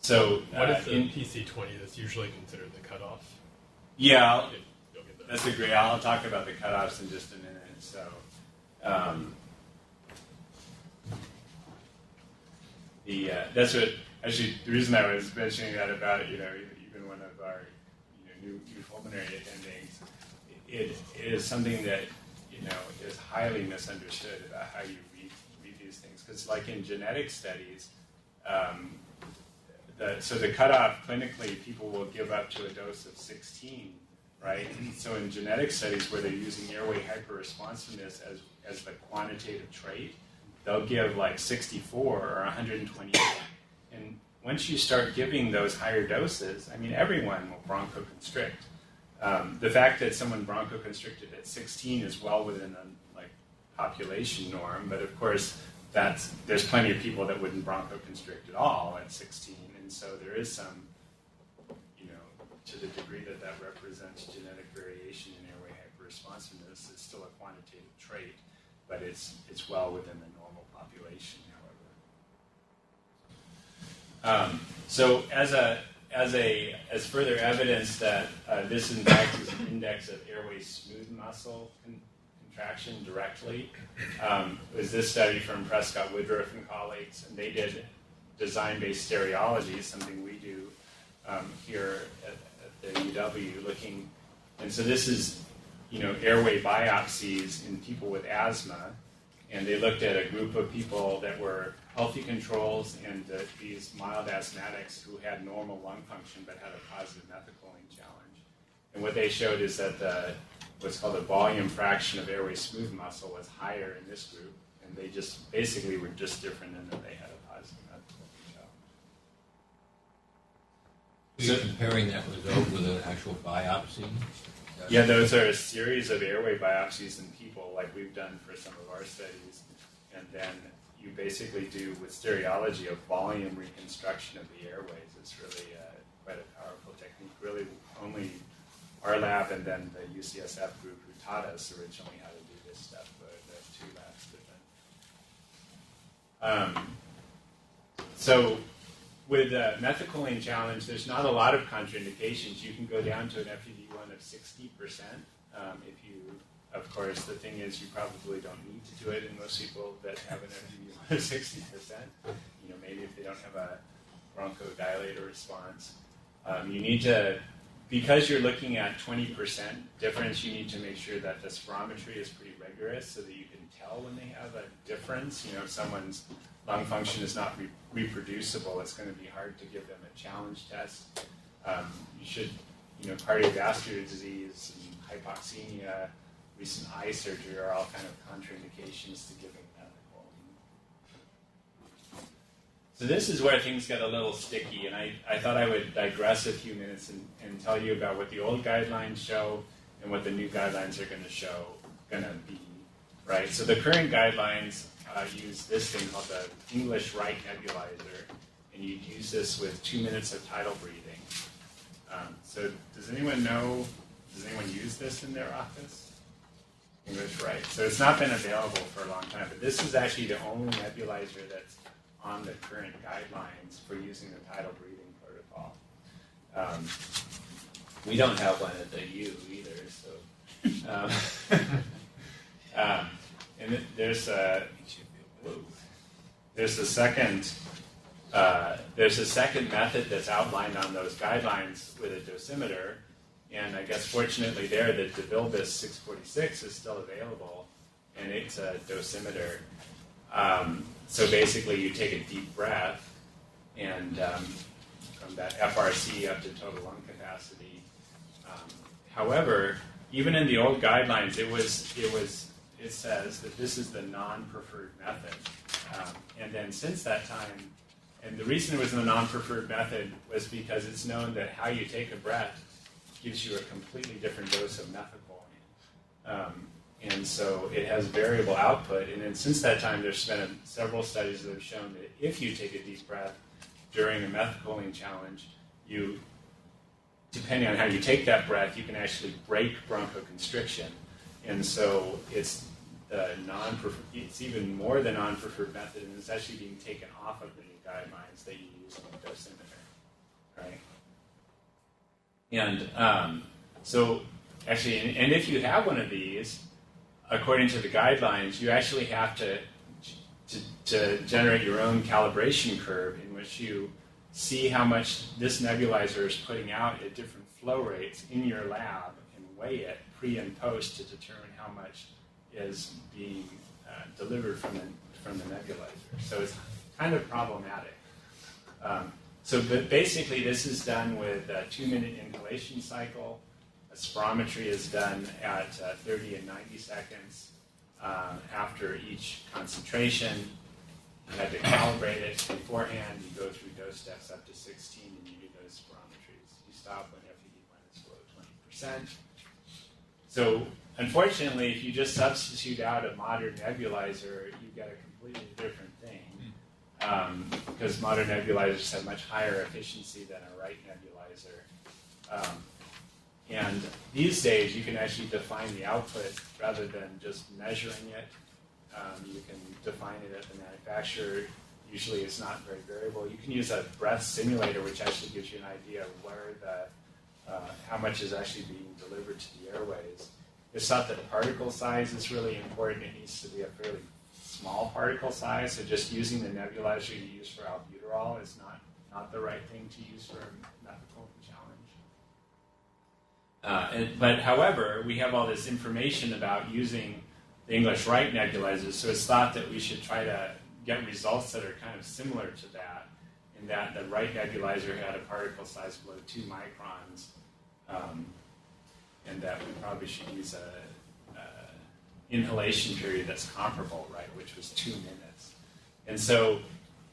So what is the PC20 that's usually considered the cutoff? Yeah, You'll get that. that's a great. I'll talk about the cutoffs in just a minute. So that's what actually the reason I was mentioning that about even one of our new pulmonary attendings. It is something that is highly misunderstood about how you read these things, because like in genetic studies, so the cutoff clinically, people will give up to a dose of 16 right? And so in genetic studies where they're using airway hyperresponsiveness as the quantitative trait, they'll give like 64 or 128. And once you start giving those higher doses, I mean, everyone will bronchoconstrict. The fact that someone bronchoconstricted at 16 is well within a population norm, but of course, there's plenty of people that wouldn't bronchoconstrict at all at 16, and so there is some, to the degree that that represents genetic variation in airway hyperresponsiveness, it's still a quantitative trait, but it's well within the normal population, however. So as further evidence that this in fact is an index of airway smooth muscle contraction directly, was this study from Prescott Woodruff and colleagues, and they did design-based stereology, something we do here at the UW, looking, and so this is airway biopsies in people with asthma, and they looked at a group of people that were healthy controls and these mild asthmatics who had normal lung function but had a positive methicillin challenge. And what they showed is that what's called the volume fraction of airway smooth muscle was higher in this group, and they just basically were just different in that they had a positive methicillin challenge. So you're comparing that result with an actual biopsy? Yeah, those are a series of airway biopsies in people, like we've done for some of our studies, and then you basically do, with stereology, a volume reconstruction of the airways. It's really quite a powerful technique. Really, only our lab and then the UCSF group who taught us originally how to do this stuff. The two labs did that. So with methicillin challenge, there's not a lot of contraindications. You can go down to an FEV1 of 60%. If you, of course, the thing is you probably don't need to do it in most people that have an FEV1 of 60%. Maybe if they don't have a bronchodilator response. You need to, because you're looking at 20% difference, you need to make sure that the spirometry is pretty rigorous so that you can tell when they have a difference. If someone's lung function is not reproducible, it's going to be hard to give them a challenge test. You should, cardiovascular disease, and hypoxemia, recent eye surgery are all kind of contraindications to giving methicillin. So this is where things get a little sticky, and I thought I would digress a few minutes and tell you about what the old guidelines show and what the new guidelines are going to be, right? So the current guidelines use this thing called the English right nebulizer, and you'd use this with 2 minutes of tidal breathing. So does anyone use this in their office? English right. So it's not been available for a long time, but this is actually the only nebulizer that's on the current guidelines for using the tidal breathing protocol. We don't have one at the U either, so. And there's a second method that's outlined on those guidelines with a dosimeter, and I guess fortunately there the DeVilbiss 646 is still available, and it's a dosimeter. So basically you take a deep breath, and from that FRC up to total lung capacity. However, even in the old guidelines, it says that this is the non-preferred method. And then since that time, and the reason it was the non-preferred method was because it's known that how you take a breath gives you a completely different dose of methicillin. And so it has variable output. And then since that time, there's been several studies that have shown that if you take a deep breath during a methicillin challenge, depending on how you take that breath, you can actually break bronchoconstriction. And so it's even more the non-preferred method, and it's actually being taken off of the new guidelines that you use in the dosimeter, right? And so actually, and if you have one of these, according to the guidelines, you actually have to generate your own calibration curve in which you see how much this nebulizer is putting out at different flow rates in your lab and weigh it pre and post to determine how much is being delivered from the nebulizer. So it's kind of problematic. But basically this is done with a 2-minute inhalation cycle, A spirometry is done at 30 and 90 seconds after each concentration. You had to calibrate it beforehand. You go through dose steps up to 16, and you do those spirometries. You stop when FEV1 is below 20%. So, unfortunately, if you just substitute out a modern nebulizer, you get a completely different thing. Because modern nebulizers have much higher efficiency than a right nebulizer. And these days, you can actually define the output rather than just measuring it. You can define it at the manufacturer. Usually it's not very variable. You can use a breath simulator, which actually gives you an idea of where how much is actually being delivered to the airways. It's thought that particle size is really important. It needs to be a fairly small particle size. So just using the nebulizer you use for albuterol is not the right thing to use for a medical challenge. But however, we have all this information about using the English right nebulizers, so it's thought that we should try to get results that are kind of similar to that, in that the right nebulizer had a particle size below 2 microns, and that we probably should use a inhalation period that's comparable, right, which was 2 minutes. And so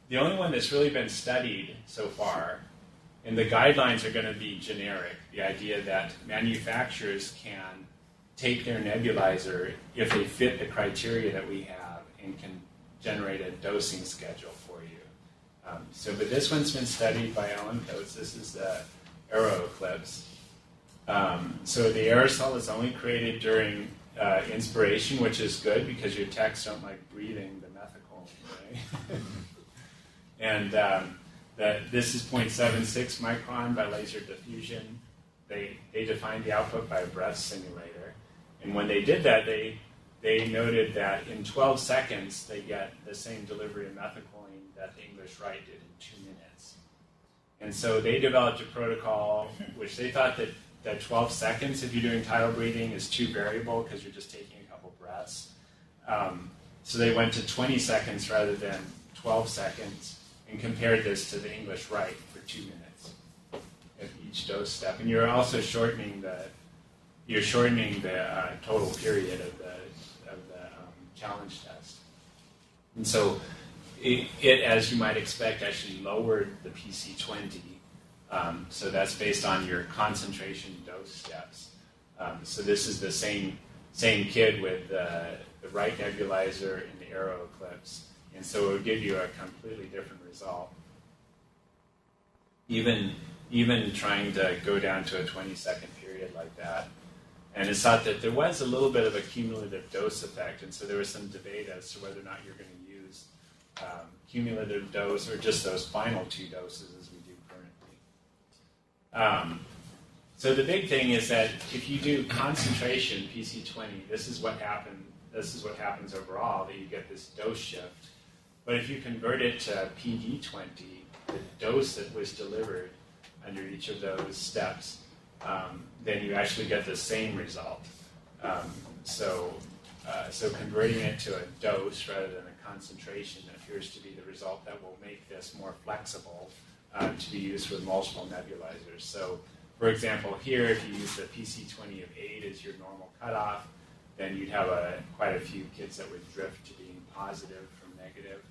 the only one that's really been studied so far, and the guidelines are going to be generic, the idea that manufacturers can take their nebulizer if they fit the criteria that we have and can generate a dosing schedule for you. But this one's been studied by Ellen Coates. This is the Aero Eclipse. So the aerosol is only created during inspiration, which is good because your techs don't like breathing the methacholine, right? And this is 0.76 micron by laser diffusion. They defined the output by a breath simulator. And when they did that, they noted that in 12 seconds, they get the same delivery of methacholine that the English right did in 2 minutes. And so they developed a protocol which they thought that 12 seconds, if you're doing tidal breathing, is too variable because you're just taking a couple breaths. So they went to 20 seconds rather than 12 seconds and compared this to the English right for 2 minutes at each dose step. And you're also shortening the total period of the challenge test. And so it, as you might expect, actually lowered the PC20. So that's based on your concentration dose steps. So this is the same kid with the right nebulizer and the Aero Eclipse. And so it would give you a completely different result. Even trying to go down to a 20-second period like that. And it's thought that there was a little bit of a cumulative dose effect, and so there was some debate as to whether or not you're going to use cumulative dose or just those final 2 doses as we do currently. So the big thing is that if you do concentration PC20, this is what happens overall, that you get this dose shift. But if you convert it to PD20, the dose that was delivered under each of those steps, then you actually get the same result. So converting it to a dose rather than a concentration appears to be the result that will make this more flexible to be used with multiple nebulizers. So, for example, here, if you use the PC20 of 8 as your normal cutoff, then you'd have quite a few kids that would drift to being positive from negative.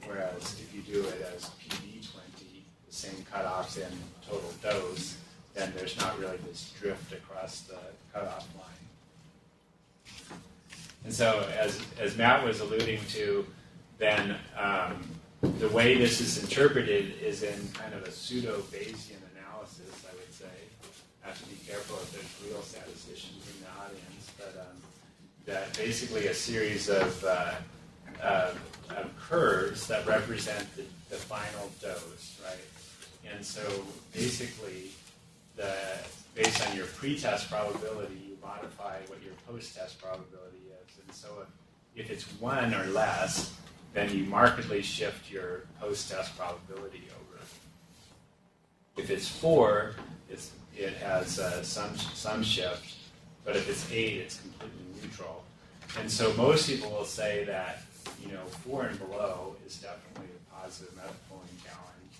Whereas if you do it as PD20, the same cutoffs and total dose, then there's not really this drift across the cutoff line. And so, as Matt was alluding to, then the way this is interpreted is in kind of a pseudo-Bayesian analysis, I would say. I have to be careful if there's real statisticians in the audience, but that basically a series of curves that represent the final dose, right? And so basically, based on your pre-test probability, you modify what your post-test probability is. And so if it's 1 or less, then you markedly shift your post-test probability over. If it's 4, it has some shift, but if it's 8, it's completely neutral. And so most people will say that 4 and below is definitely a positive methacholine challenge.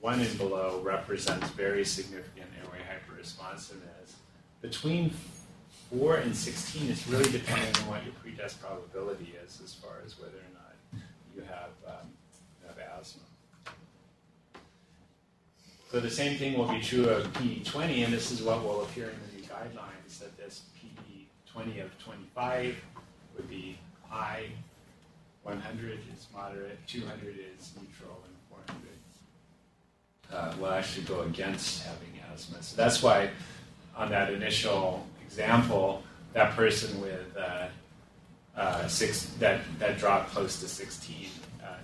1 and below represents very significant airway hyperresponsiveness. between 4 and 16, it's really dependent on what your pretest probability is as far as whether or not you have asthma. So the same thing will be true of PE20, and this is what will appear in the new guidelines, that this PE20 of 25 would be high, 100 is moderate, 200 is neutral, and 400 will actually go against having asthma. So that's why on that initial example, that person with that dropped close to 16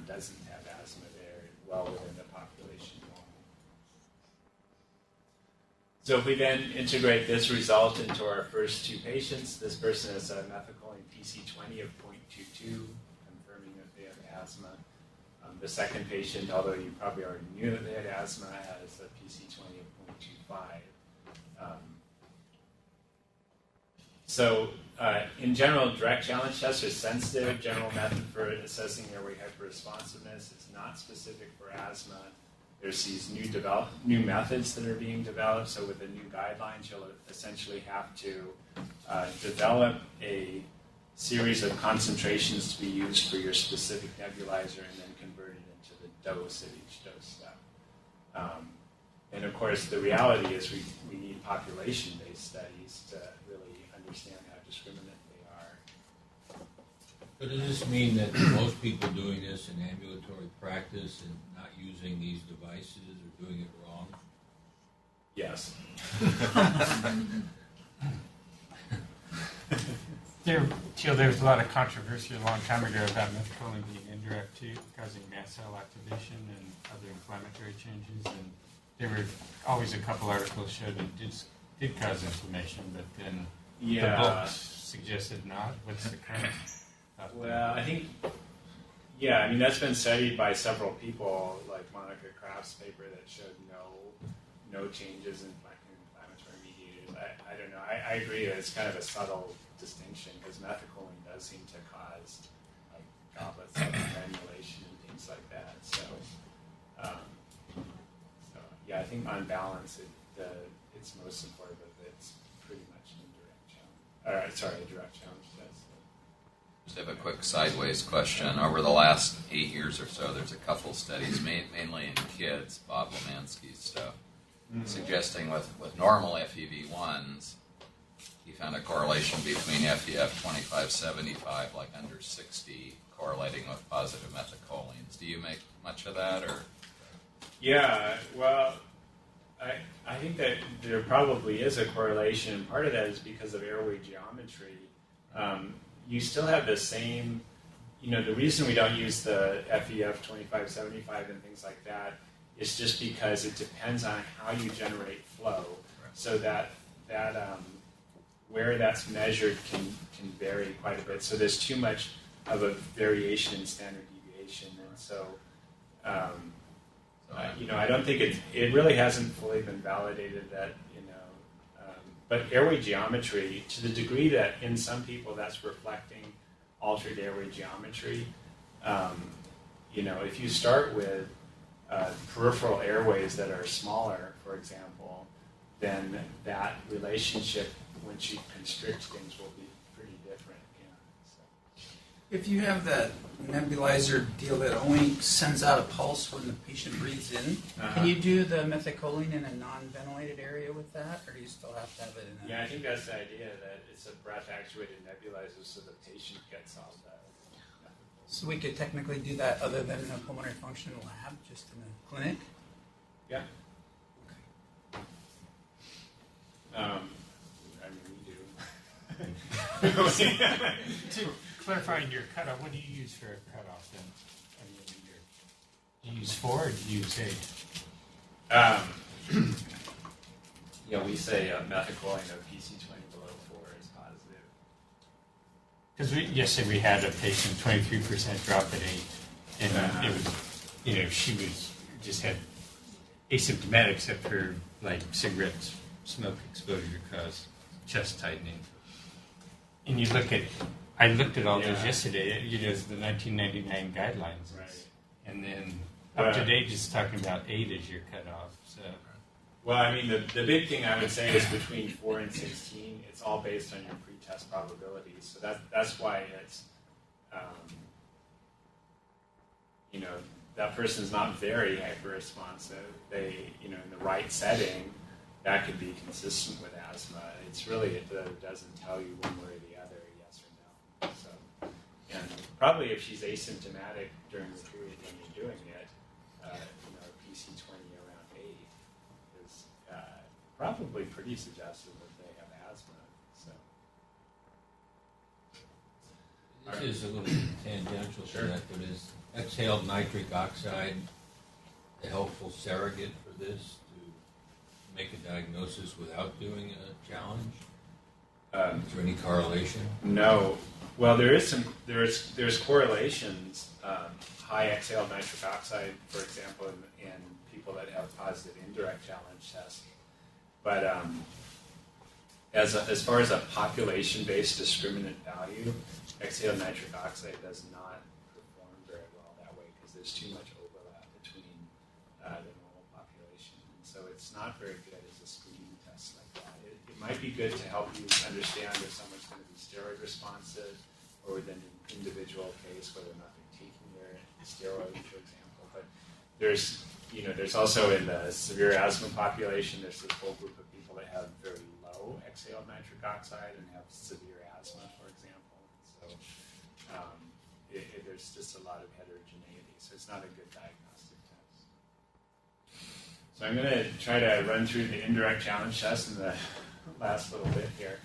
doesn't have asthma there, well within the population norm. So if we then integrate this result into our first two patients, this person has a methylcholine PC20 of 0.22, confirming that they have asthma. The second patient, although you probably already knew that they had asthma, has a PC20 of 0.25. In general, direct challenge tests are sensitive. General method for assessing airway hyperresponsiveness. It's not specific for asthma. There's these new methods that are being developed. So with the new guidelines, you'll essentially have to develop a series of concentrations to be used for your specific nebulizer and then convert it into the dose at each dose step. And of course, the reality is we need population-based studies to really understand how discriminant they are. So does this mean that most people doing this in ambulatory practice and not using these devices are doing it wrong? Yes. Teal, there was a lot of controversy a long time ago about methacholine being indirect too, causing mast cell activation and other inflammatory changes. And there were always a couple articles showed it did cause inflammation, but then the book suggested not. What's the current? Well, I think, that's been studied by several people, like Monica Kraft's paper that showed no changes in inflammatory mediators. I don't know. I agree that it's kind of a subtle distinction because methylcholine does seem to cause like goblet cell granulation and things like that. So I think on balance, it's most supportive of it's pretty much an indirect challenge. A direct challenge test. Just have a quick sideways question. Over the last 8 years or so, there's a couple studies, mainly in kids, Bob Lemansky's stuff, suggesting with normal FEV1s, he found a correlation between FEF 25-75, like under 60, correlating with positive methylcholines. Do you make much of that, or? Yeah, well, I think that there probably is a correlation. Part of that is because of airway geometry. You still have the same, the reason we don't use the FEF 25-75 and things like that is just because it depends on how you generate flow. So that where that's measured can vary quite a bit. So there's too much of a variation in standard deviation, and so I don't think it really hasn't fully been validated that but airway geometry, to the degree that in some people that's reflecting altered airway geometry, if you start with peripheral airways that are smaller, for example, then that relationship, once you constrict things, will be pretty different. If you have that nebulizer deal that only sends out a pulse when the patient breathes in, can you do the methacholine in a non-ventilated area with that, or do you still have to have it in a... Yeah, I think that's the idea, that it's a breath-actuated nebulizer so the patient gets all that. So we could technically do that other than in a pulmonary function lab, just in a clinic? Yeah. We do. To clarifying your cutoff, what do you use for a cutoff then? Do you use 4 or do you use 8? We say methylcholine of PC20 below 4 is positive. Because yesterday we had a patient, 23% drop at 8, and it was, she was just had asymptomatic except for like cigarette smoke exposure cause chest tightening. And I looked at all those yesterday. The 1999 guidelines, right? And then up to date, just talking about 8 as your cutoff. So, Well, I mean, the big thing I would say is between 4 and 16, it's all based on your pre-test probabilities. So that's why it's, you know, that person's not very hyper-responsive. They, you know, in the right setting, that could be consistent with asthma. It's really, it doesn't tell you one way or the other, yes or no. So, and probably if she's asymptomatic during the period when you're doing it, you know, PC20 around 8 is probably pretty suggestive that they have asthma. So This is a little tangential to that, but is exhaled nitric oxide a helpful surrogate for this to make a diagnosis without doing a challenge? Is there any correlation? No. Well, there's correlations. High exhaled nitric oxide, for example, in people that have positive indirect challenge tests. But as far as a population-based discriminant value, exhaled nitric oxide does not perform very well that way because there's too much overlap between the normal population. And so it's not very good as a screening test like that. It might be good to help you understand if someone's going to be steroid responsive or within an individual case whether or not they're taking their steroid, for example. But there's also in the severe asthma population, there's this whole group of people that have very low exhaled nitric oxide and have severe asthma, for example. So there's just a lot of heterogeneity. So it's not a good diagnostic test. So I'm going to try to run through the indirect challenge test in the last little bit here.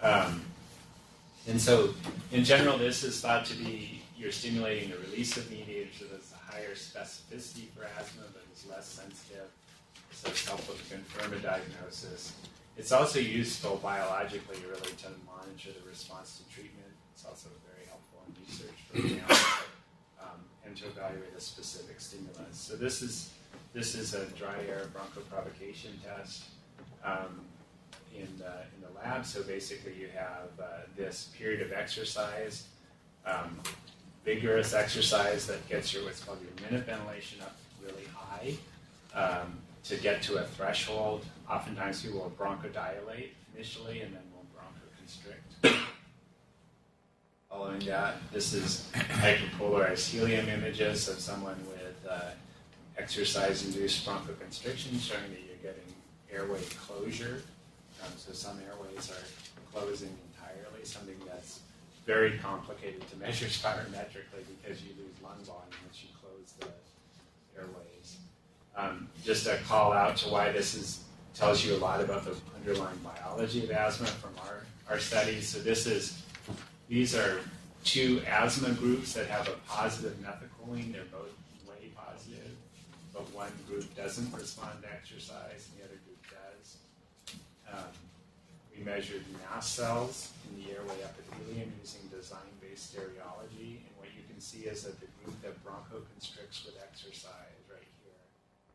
And so in general, this is thought to be you're stimulating the release of mediators, so that's a higher specificity for asthma, but it's less sensitive. So it's helpful to confirm a diagnosis. It's also useful biologically, really, to monitor the response to treatment. It's also very helpful in research, for example, and to evaluate a specific stimulus. So this is a dry air bronchoprovocation test in the lab. So basically, you have this period of exercise, vigorous exercise that gets your what's called your minute ventilation up really high to get to a threshold. Oftentimes, people will bronchodilate initially, and then will bronchoconstrict. Following that, this is hyperpolarized helium images of someone with exercise-induced bronchoconstriction, showing that you're getting airway closure. So some airways are closing entirely, something that's very complicated to measure spirometrically because you lose lung volume once you close the airways. Just a call out to why this tells you a lot about the underlying biology of asthma from our studies. So these are two asthma groups that have a positive methacholine. They're both way positive, but one group doesn't respond to exercise and the other group does. We measured mast cells in the airway epithelium using design-based stereology, and what you can see is that the group that bronchoconstricts with exercise right here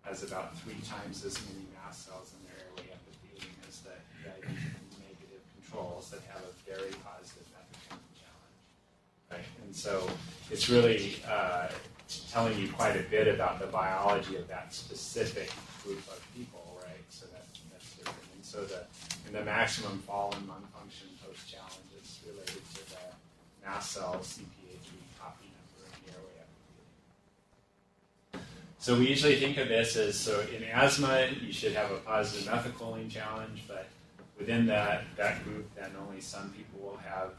has about 3 times as many mast cells in their airway epithelium as the negative controls that have a very positive methacholine challenge. Right? And so it's really telling you quite a bit about the biology of that specific group of people, right? So that's different. And so the maximum fall in lung function post-challenge is related to the mast cell CPA3 copy number in the airway epithelium. So we usually think of this as, so in asthma, you should have a positive methacholine challenge, but within that group, then only some people will have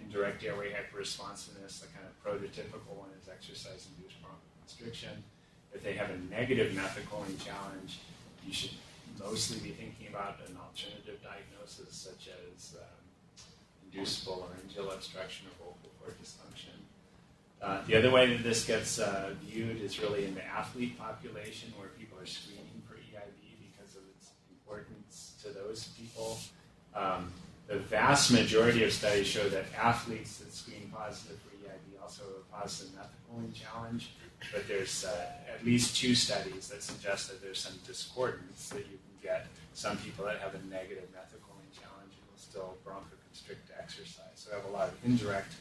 indirect airway hyperresponsiveness. The kind of prototypical one is exercise-induced bronchoconstriction. If they have a negative methacholine challenge, you should mostly be thinking about an alternative diagnosis, such as inducible laryngeal obstruction or vocal cord dysfunction. The other way that this gets viewed is really in the athlete population, where people are screening for EIB because of its importance to those people. The vast majority of studies show that athletes that screen positive for EIB also have a positive methacholine challenge, but there's at least 2 studies that suggest that there's some discordance, that you can get some people that have a negative methacholine challenge and will still bronchoconstrict to exercise. So have a lot of indirect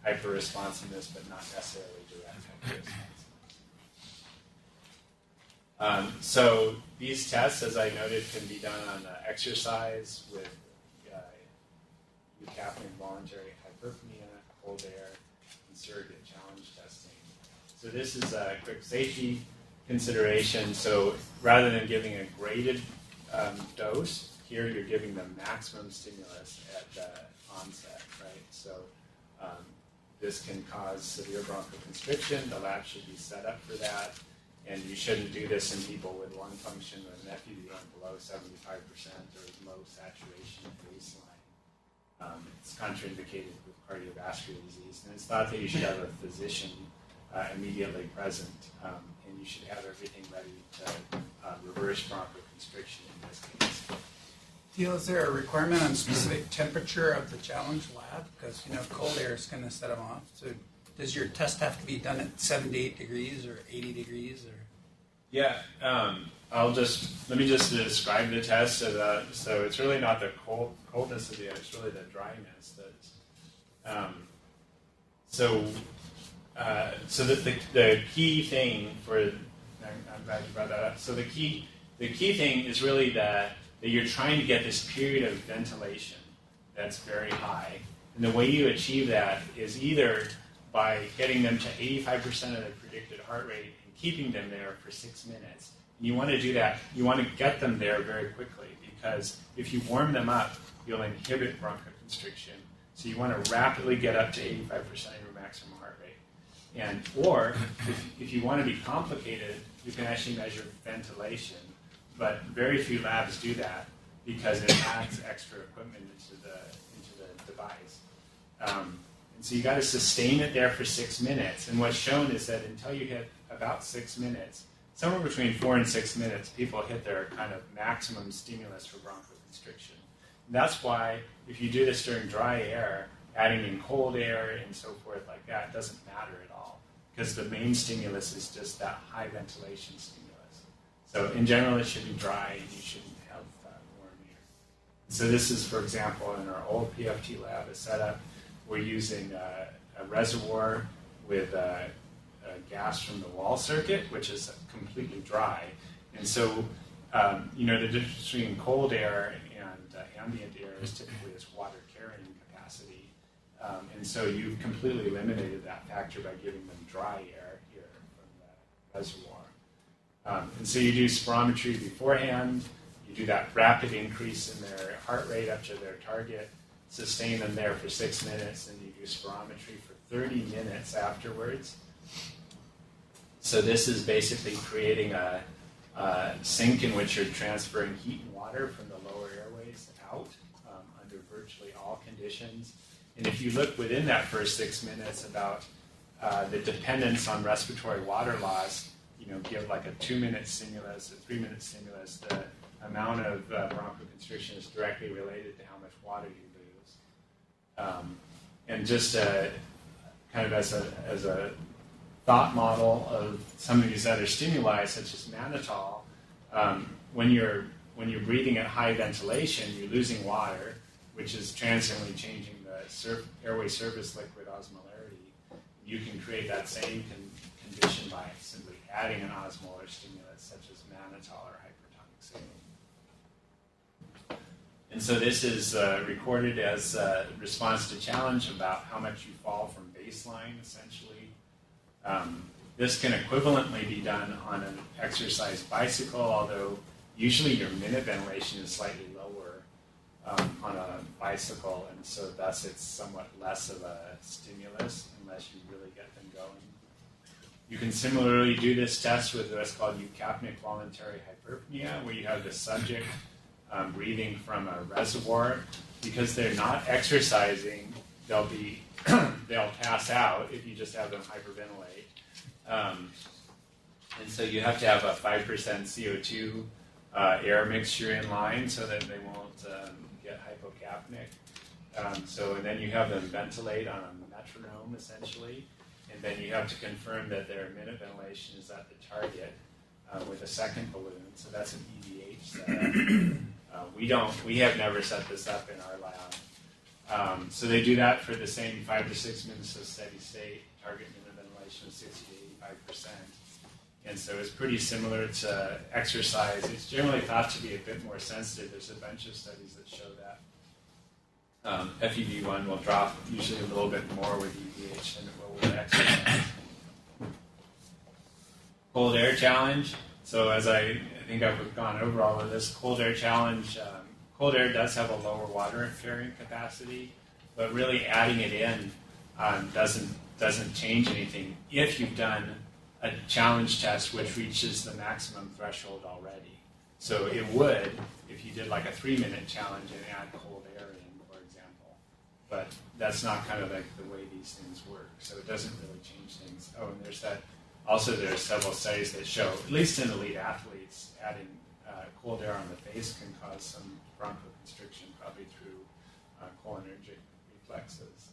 hyperresponsiveness, but not necessarily direct hyperresponsiveness. So these tests, as I noted, can be done on exercise with eucapnic voluntary hyperpnea, cold air, and surrogate challenge testing. So this is a quick safety consideration. So rather than giving a graded dose, here you're giving the maximum stimulus at the onset, right? So this can cause severe bronchoconstriction. The lab should be set up for that. And you shouldn't do this in people with lung function with an FEV1 below 75% or low saturation at baseline. It's contraindicated with cardiovascular disease. And it's thought that you should have a physician immediately present. And you should have everything ready to reverse bronchoconstriction in this case. Teal, is there a requirement on specific temperature of the challenge lab? Because, cold air is going to set them off. So does your test have to be done at 78 degrees or 80 degrees? Or? Yeah, let me just describe the test. So it's really not the coldness of the air; it's really the dryness. The key thing I'm glad you brought that up. So the key thing is really that you're trying to get this period of ventilation that's very high, and the way you achieve that is either by getting them to 85% of the predicted heart rate and keeping them there for 6 minutes. And you want to do that, you want to get them there very quickly, because if you warm them up, you'll inhibit bronchoconstriction. So you want to rapidly get up to 85% of your maximum heart rate. Or if you want to be complicated, you can actually measure ventilation. But very few labs do that because it adds extra equipment into the device. And so you got to sustain it there for 6 minutes. And what's shown is that until you hit about 6 minutes, somewhere between 4 and 6 minutes, people hit their kind of maximum stimulus for bronchoconstriction. And that's why if you do this during dry air, adding in cold air and so forth like that doesn't matter at all, because the main stimulus is just that high ventilation stimulus. So in general, it should be dry, and you shouldn't have warm air. So this is, for example, in our old PFT lab, a setup. We're using a reservoir with gas from the wall circuit, which is completely dry. And so, the difference between cold air and ambient air is typically its water carrying capacity. And so you've completely eliminated that factor by giving them dry air here from the reservoir. And so you do spirometry beforehand, you do that rapid increase in their heart rate up to their target, sustain them there for 6 minutes, and you do spirometry for 30 minutes afterwards. So this is basically creating a sink in which you're transferring heat and water from the lower airways out under virtually all conditions. And if you look within that first 6 minutes about the dependence on respiratory water loss, give like a 2-minute stimulus, a 3-minute stimulus, the amount of bronchoconstriction is directly related to how much water you lose. And just kind of as a thought model of some of these other stimuli, such as mannitol, when you're breathing at high ventilation, you're losing water, which is transiently changing the airway surface liquid osmolarity. You can create that same condition by simply adding an osmolar stimulus, such as mannitol or hypertonic saline. And so this is recorded as a response to challenge about how much you fall from baseline, essentially. This can equivalently be done on an exercise bicycle, although usually your minute ventilation is slightly lower on a bicycle, and so thus it's somewhat less of a stimulus unless you really get them going. You can similarly do this test with what's called eucapnic voluntary hyperpnea, where you have the subject breathing from a reservoir. Because they're not exercising, they'll pass out if you just have them hyperventilate. And so you have to have a 5% CO2 air mixture in line so that they won't get hypocapnic. And then you have them ventilate on a metronome, essentially. And then you have to confirm that their minute ventilation is at the target with a second balloon. So that's an EVH setup. We have never set this up in our lab. So they do that for the same 5 to 6 minutes of steady state, target minute ventilation of 60 to 85%. And so it's pretty similar to exercise. It's generally thought to be a bit more sensitive. There's a bunch of studies that show that. FEV1 will drop usually a little bit more with EVH than it will with exercise. Cold air challenge. So as I think I've gone over all of this, cold air challenge, cold air does have a lower water carrying capacity, but really adding it in doesn't change anything if you've done a challenge test which reaches the maximum threshold already. So it would if you did like a 3-minute challenge and add cold air in, for example. But that's not kind of like the way these things work. So it doesn't really change things. Oh, and there's that. Also, there are several studies that show, at least in elite athletes, adding cold air on the face can cause some bronchoconstriction, probably through cholinergic reflexes.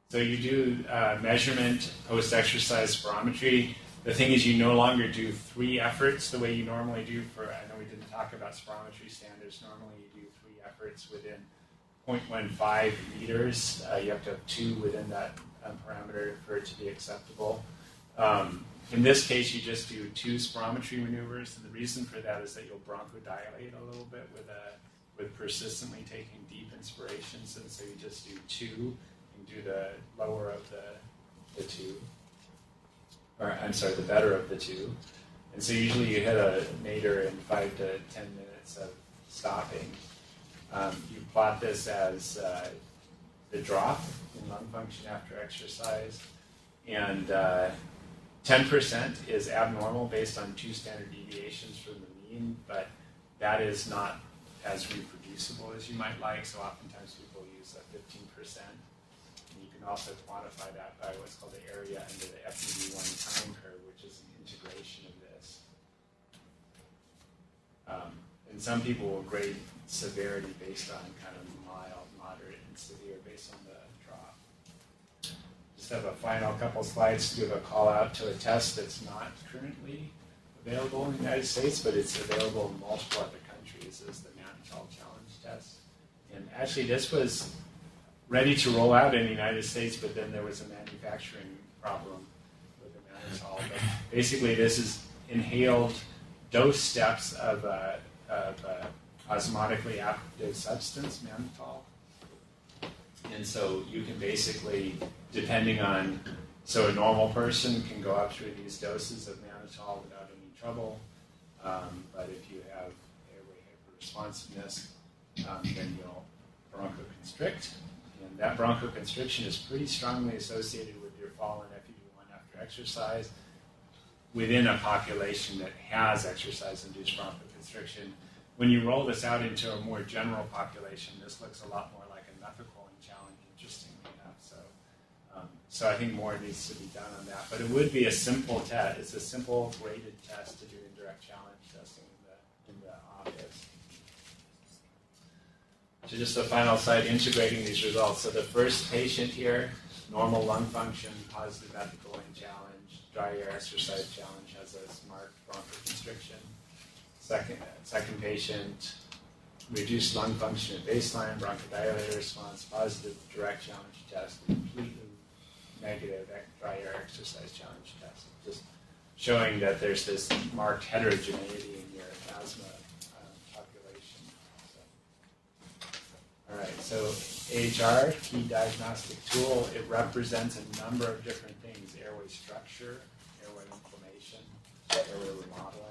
So you do measurement post-exercise spirometry. The thing is, you no longer do 3 efforts the way you normally do for, I know we didn't talk about spirometry standards. Normally you do 3 efforts within 0.15 meters. You have to have 2 within that parameter for it to be acceptable. In this case, you just do 2 spirometry maneuvers, and the reason for that is that you'll bronchodilate a little bit with persistently taking deep inspirations, and so you just do 2. Do the lower of the 2, or I'm sorry, the better of the 2. And so usually you hit a nadir in 5 to 10 minutes of stopping. You plot this as the drop in lung function after exercise, and 10% is abnormal based on 2 standard deviations from the mean, but that is not as reproducible as you might like, so oftentimes people use a 15%. You can also quantify that by what's called the area under the FEV1 time curve, which is an integration of this. And some people will grade severity based on kind of mild, moderate, and severe based on the drop. Just have a final couple slides to give a call out to a test that's not currently available in the United States, but it's available in multiple other countries. Is the mannitol challenge test. And actually this was ready to roll out in the United States, but then there was a manufacturing problem with the mannitol. But basically, this is inhaled dose steps of osmotically active substance, mannitol. And so you can basically, depending on, so a normal person can go up through these doses of mannitol without any trouble. But if you have airway hyperresponsiveness, then you'll bronchoconstrict. And that bronchoconstriction is pretty strongly associated with your fall in FEV1 after exercise within a population that has exercise-induced bronchoconstriction. When you roll this out into a more general population, this looks a lot more like a methacholine challenge, interestingly enough. So I think more needs to be done on that. But it would be a simple test. It's a simple graded test to do indirect challenge testing in the office. So just the final slide, integrating these results. So the first patient here, normal lung function, positive methacholine challenge, dry air exercise challenge, has a marked bronchoconstriction. Second patient, reduced lung function at baseline, bronchodilator response, positive direct challenge test, completely negative dry air exercise challenge test. Just showing that there's this marked heterogeneity in your asthma population. All right, so AHR, key diagnostic tool, it represents a number of different things: airway structure, airway inflammation, airway remodeling.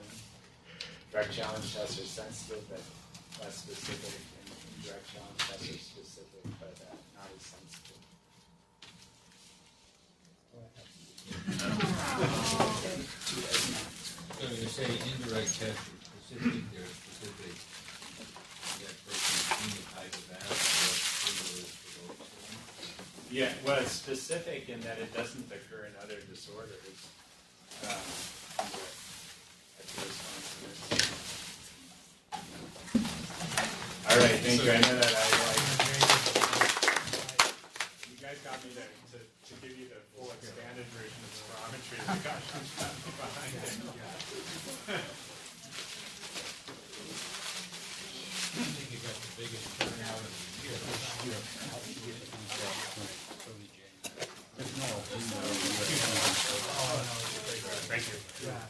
Direct challenge tests are sensitive, but less specific, and indirect challenge tests are specific, but not as sensitive. So you say indirect tests are specific, they're specific. That person's phenotype of asthma, what is for those ones? Yeah, well, it's specific in that it doesn't occur in other disorders. All right, thank you. I know that you guys got me to give you the full expanded version of spirometry. Gosh, I'm behind it. I think you got the biggest turnout of the year. Thank you.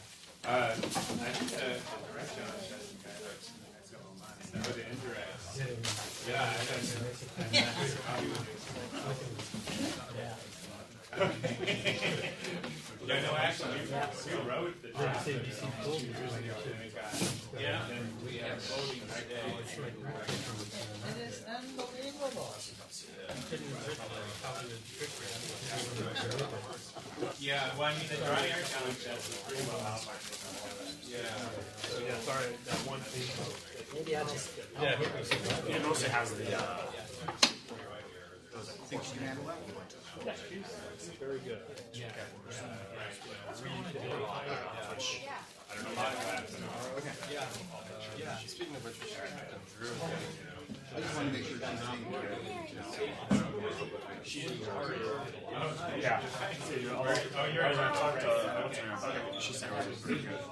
Yeah, no, actually, we wrote the draft 2 years ago, and it got, and we have voting today. It is unbelievable. Yeah, well, I mean, the dry air challenge test is pretty well outlined. Yeah. So yeah, sorry, that one thing. Maybe I just. Yeah, it also has the. Very good. I don't know about that. Yeah. Speaking of which, Drew, I just want to make sure Yeah. I talked to she said it was pretty good.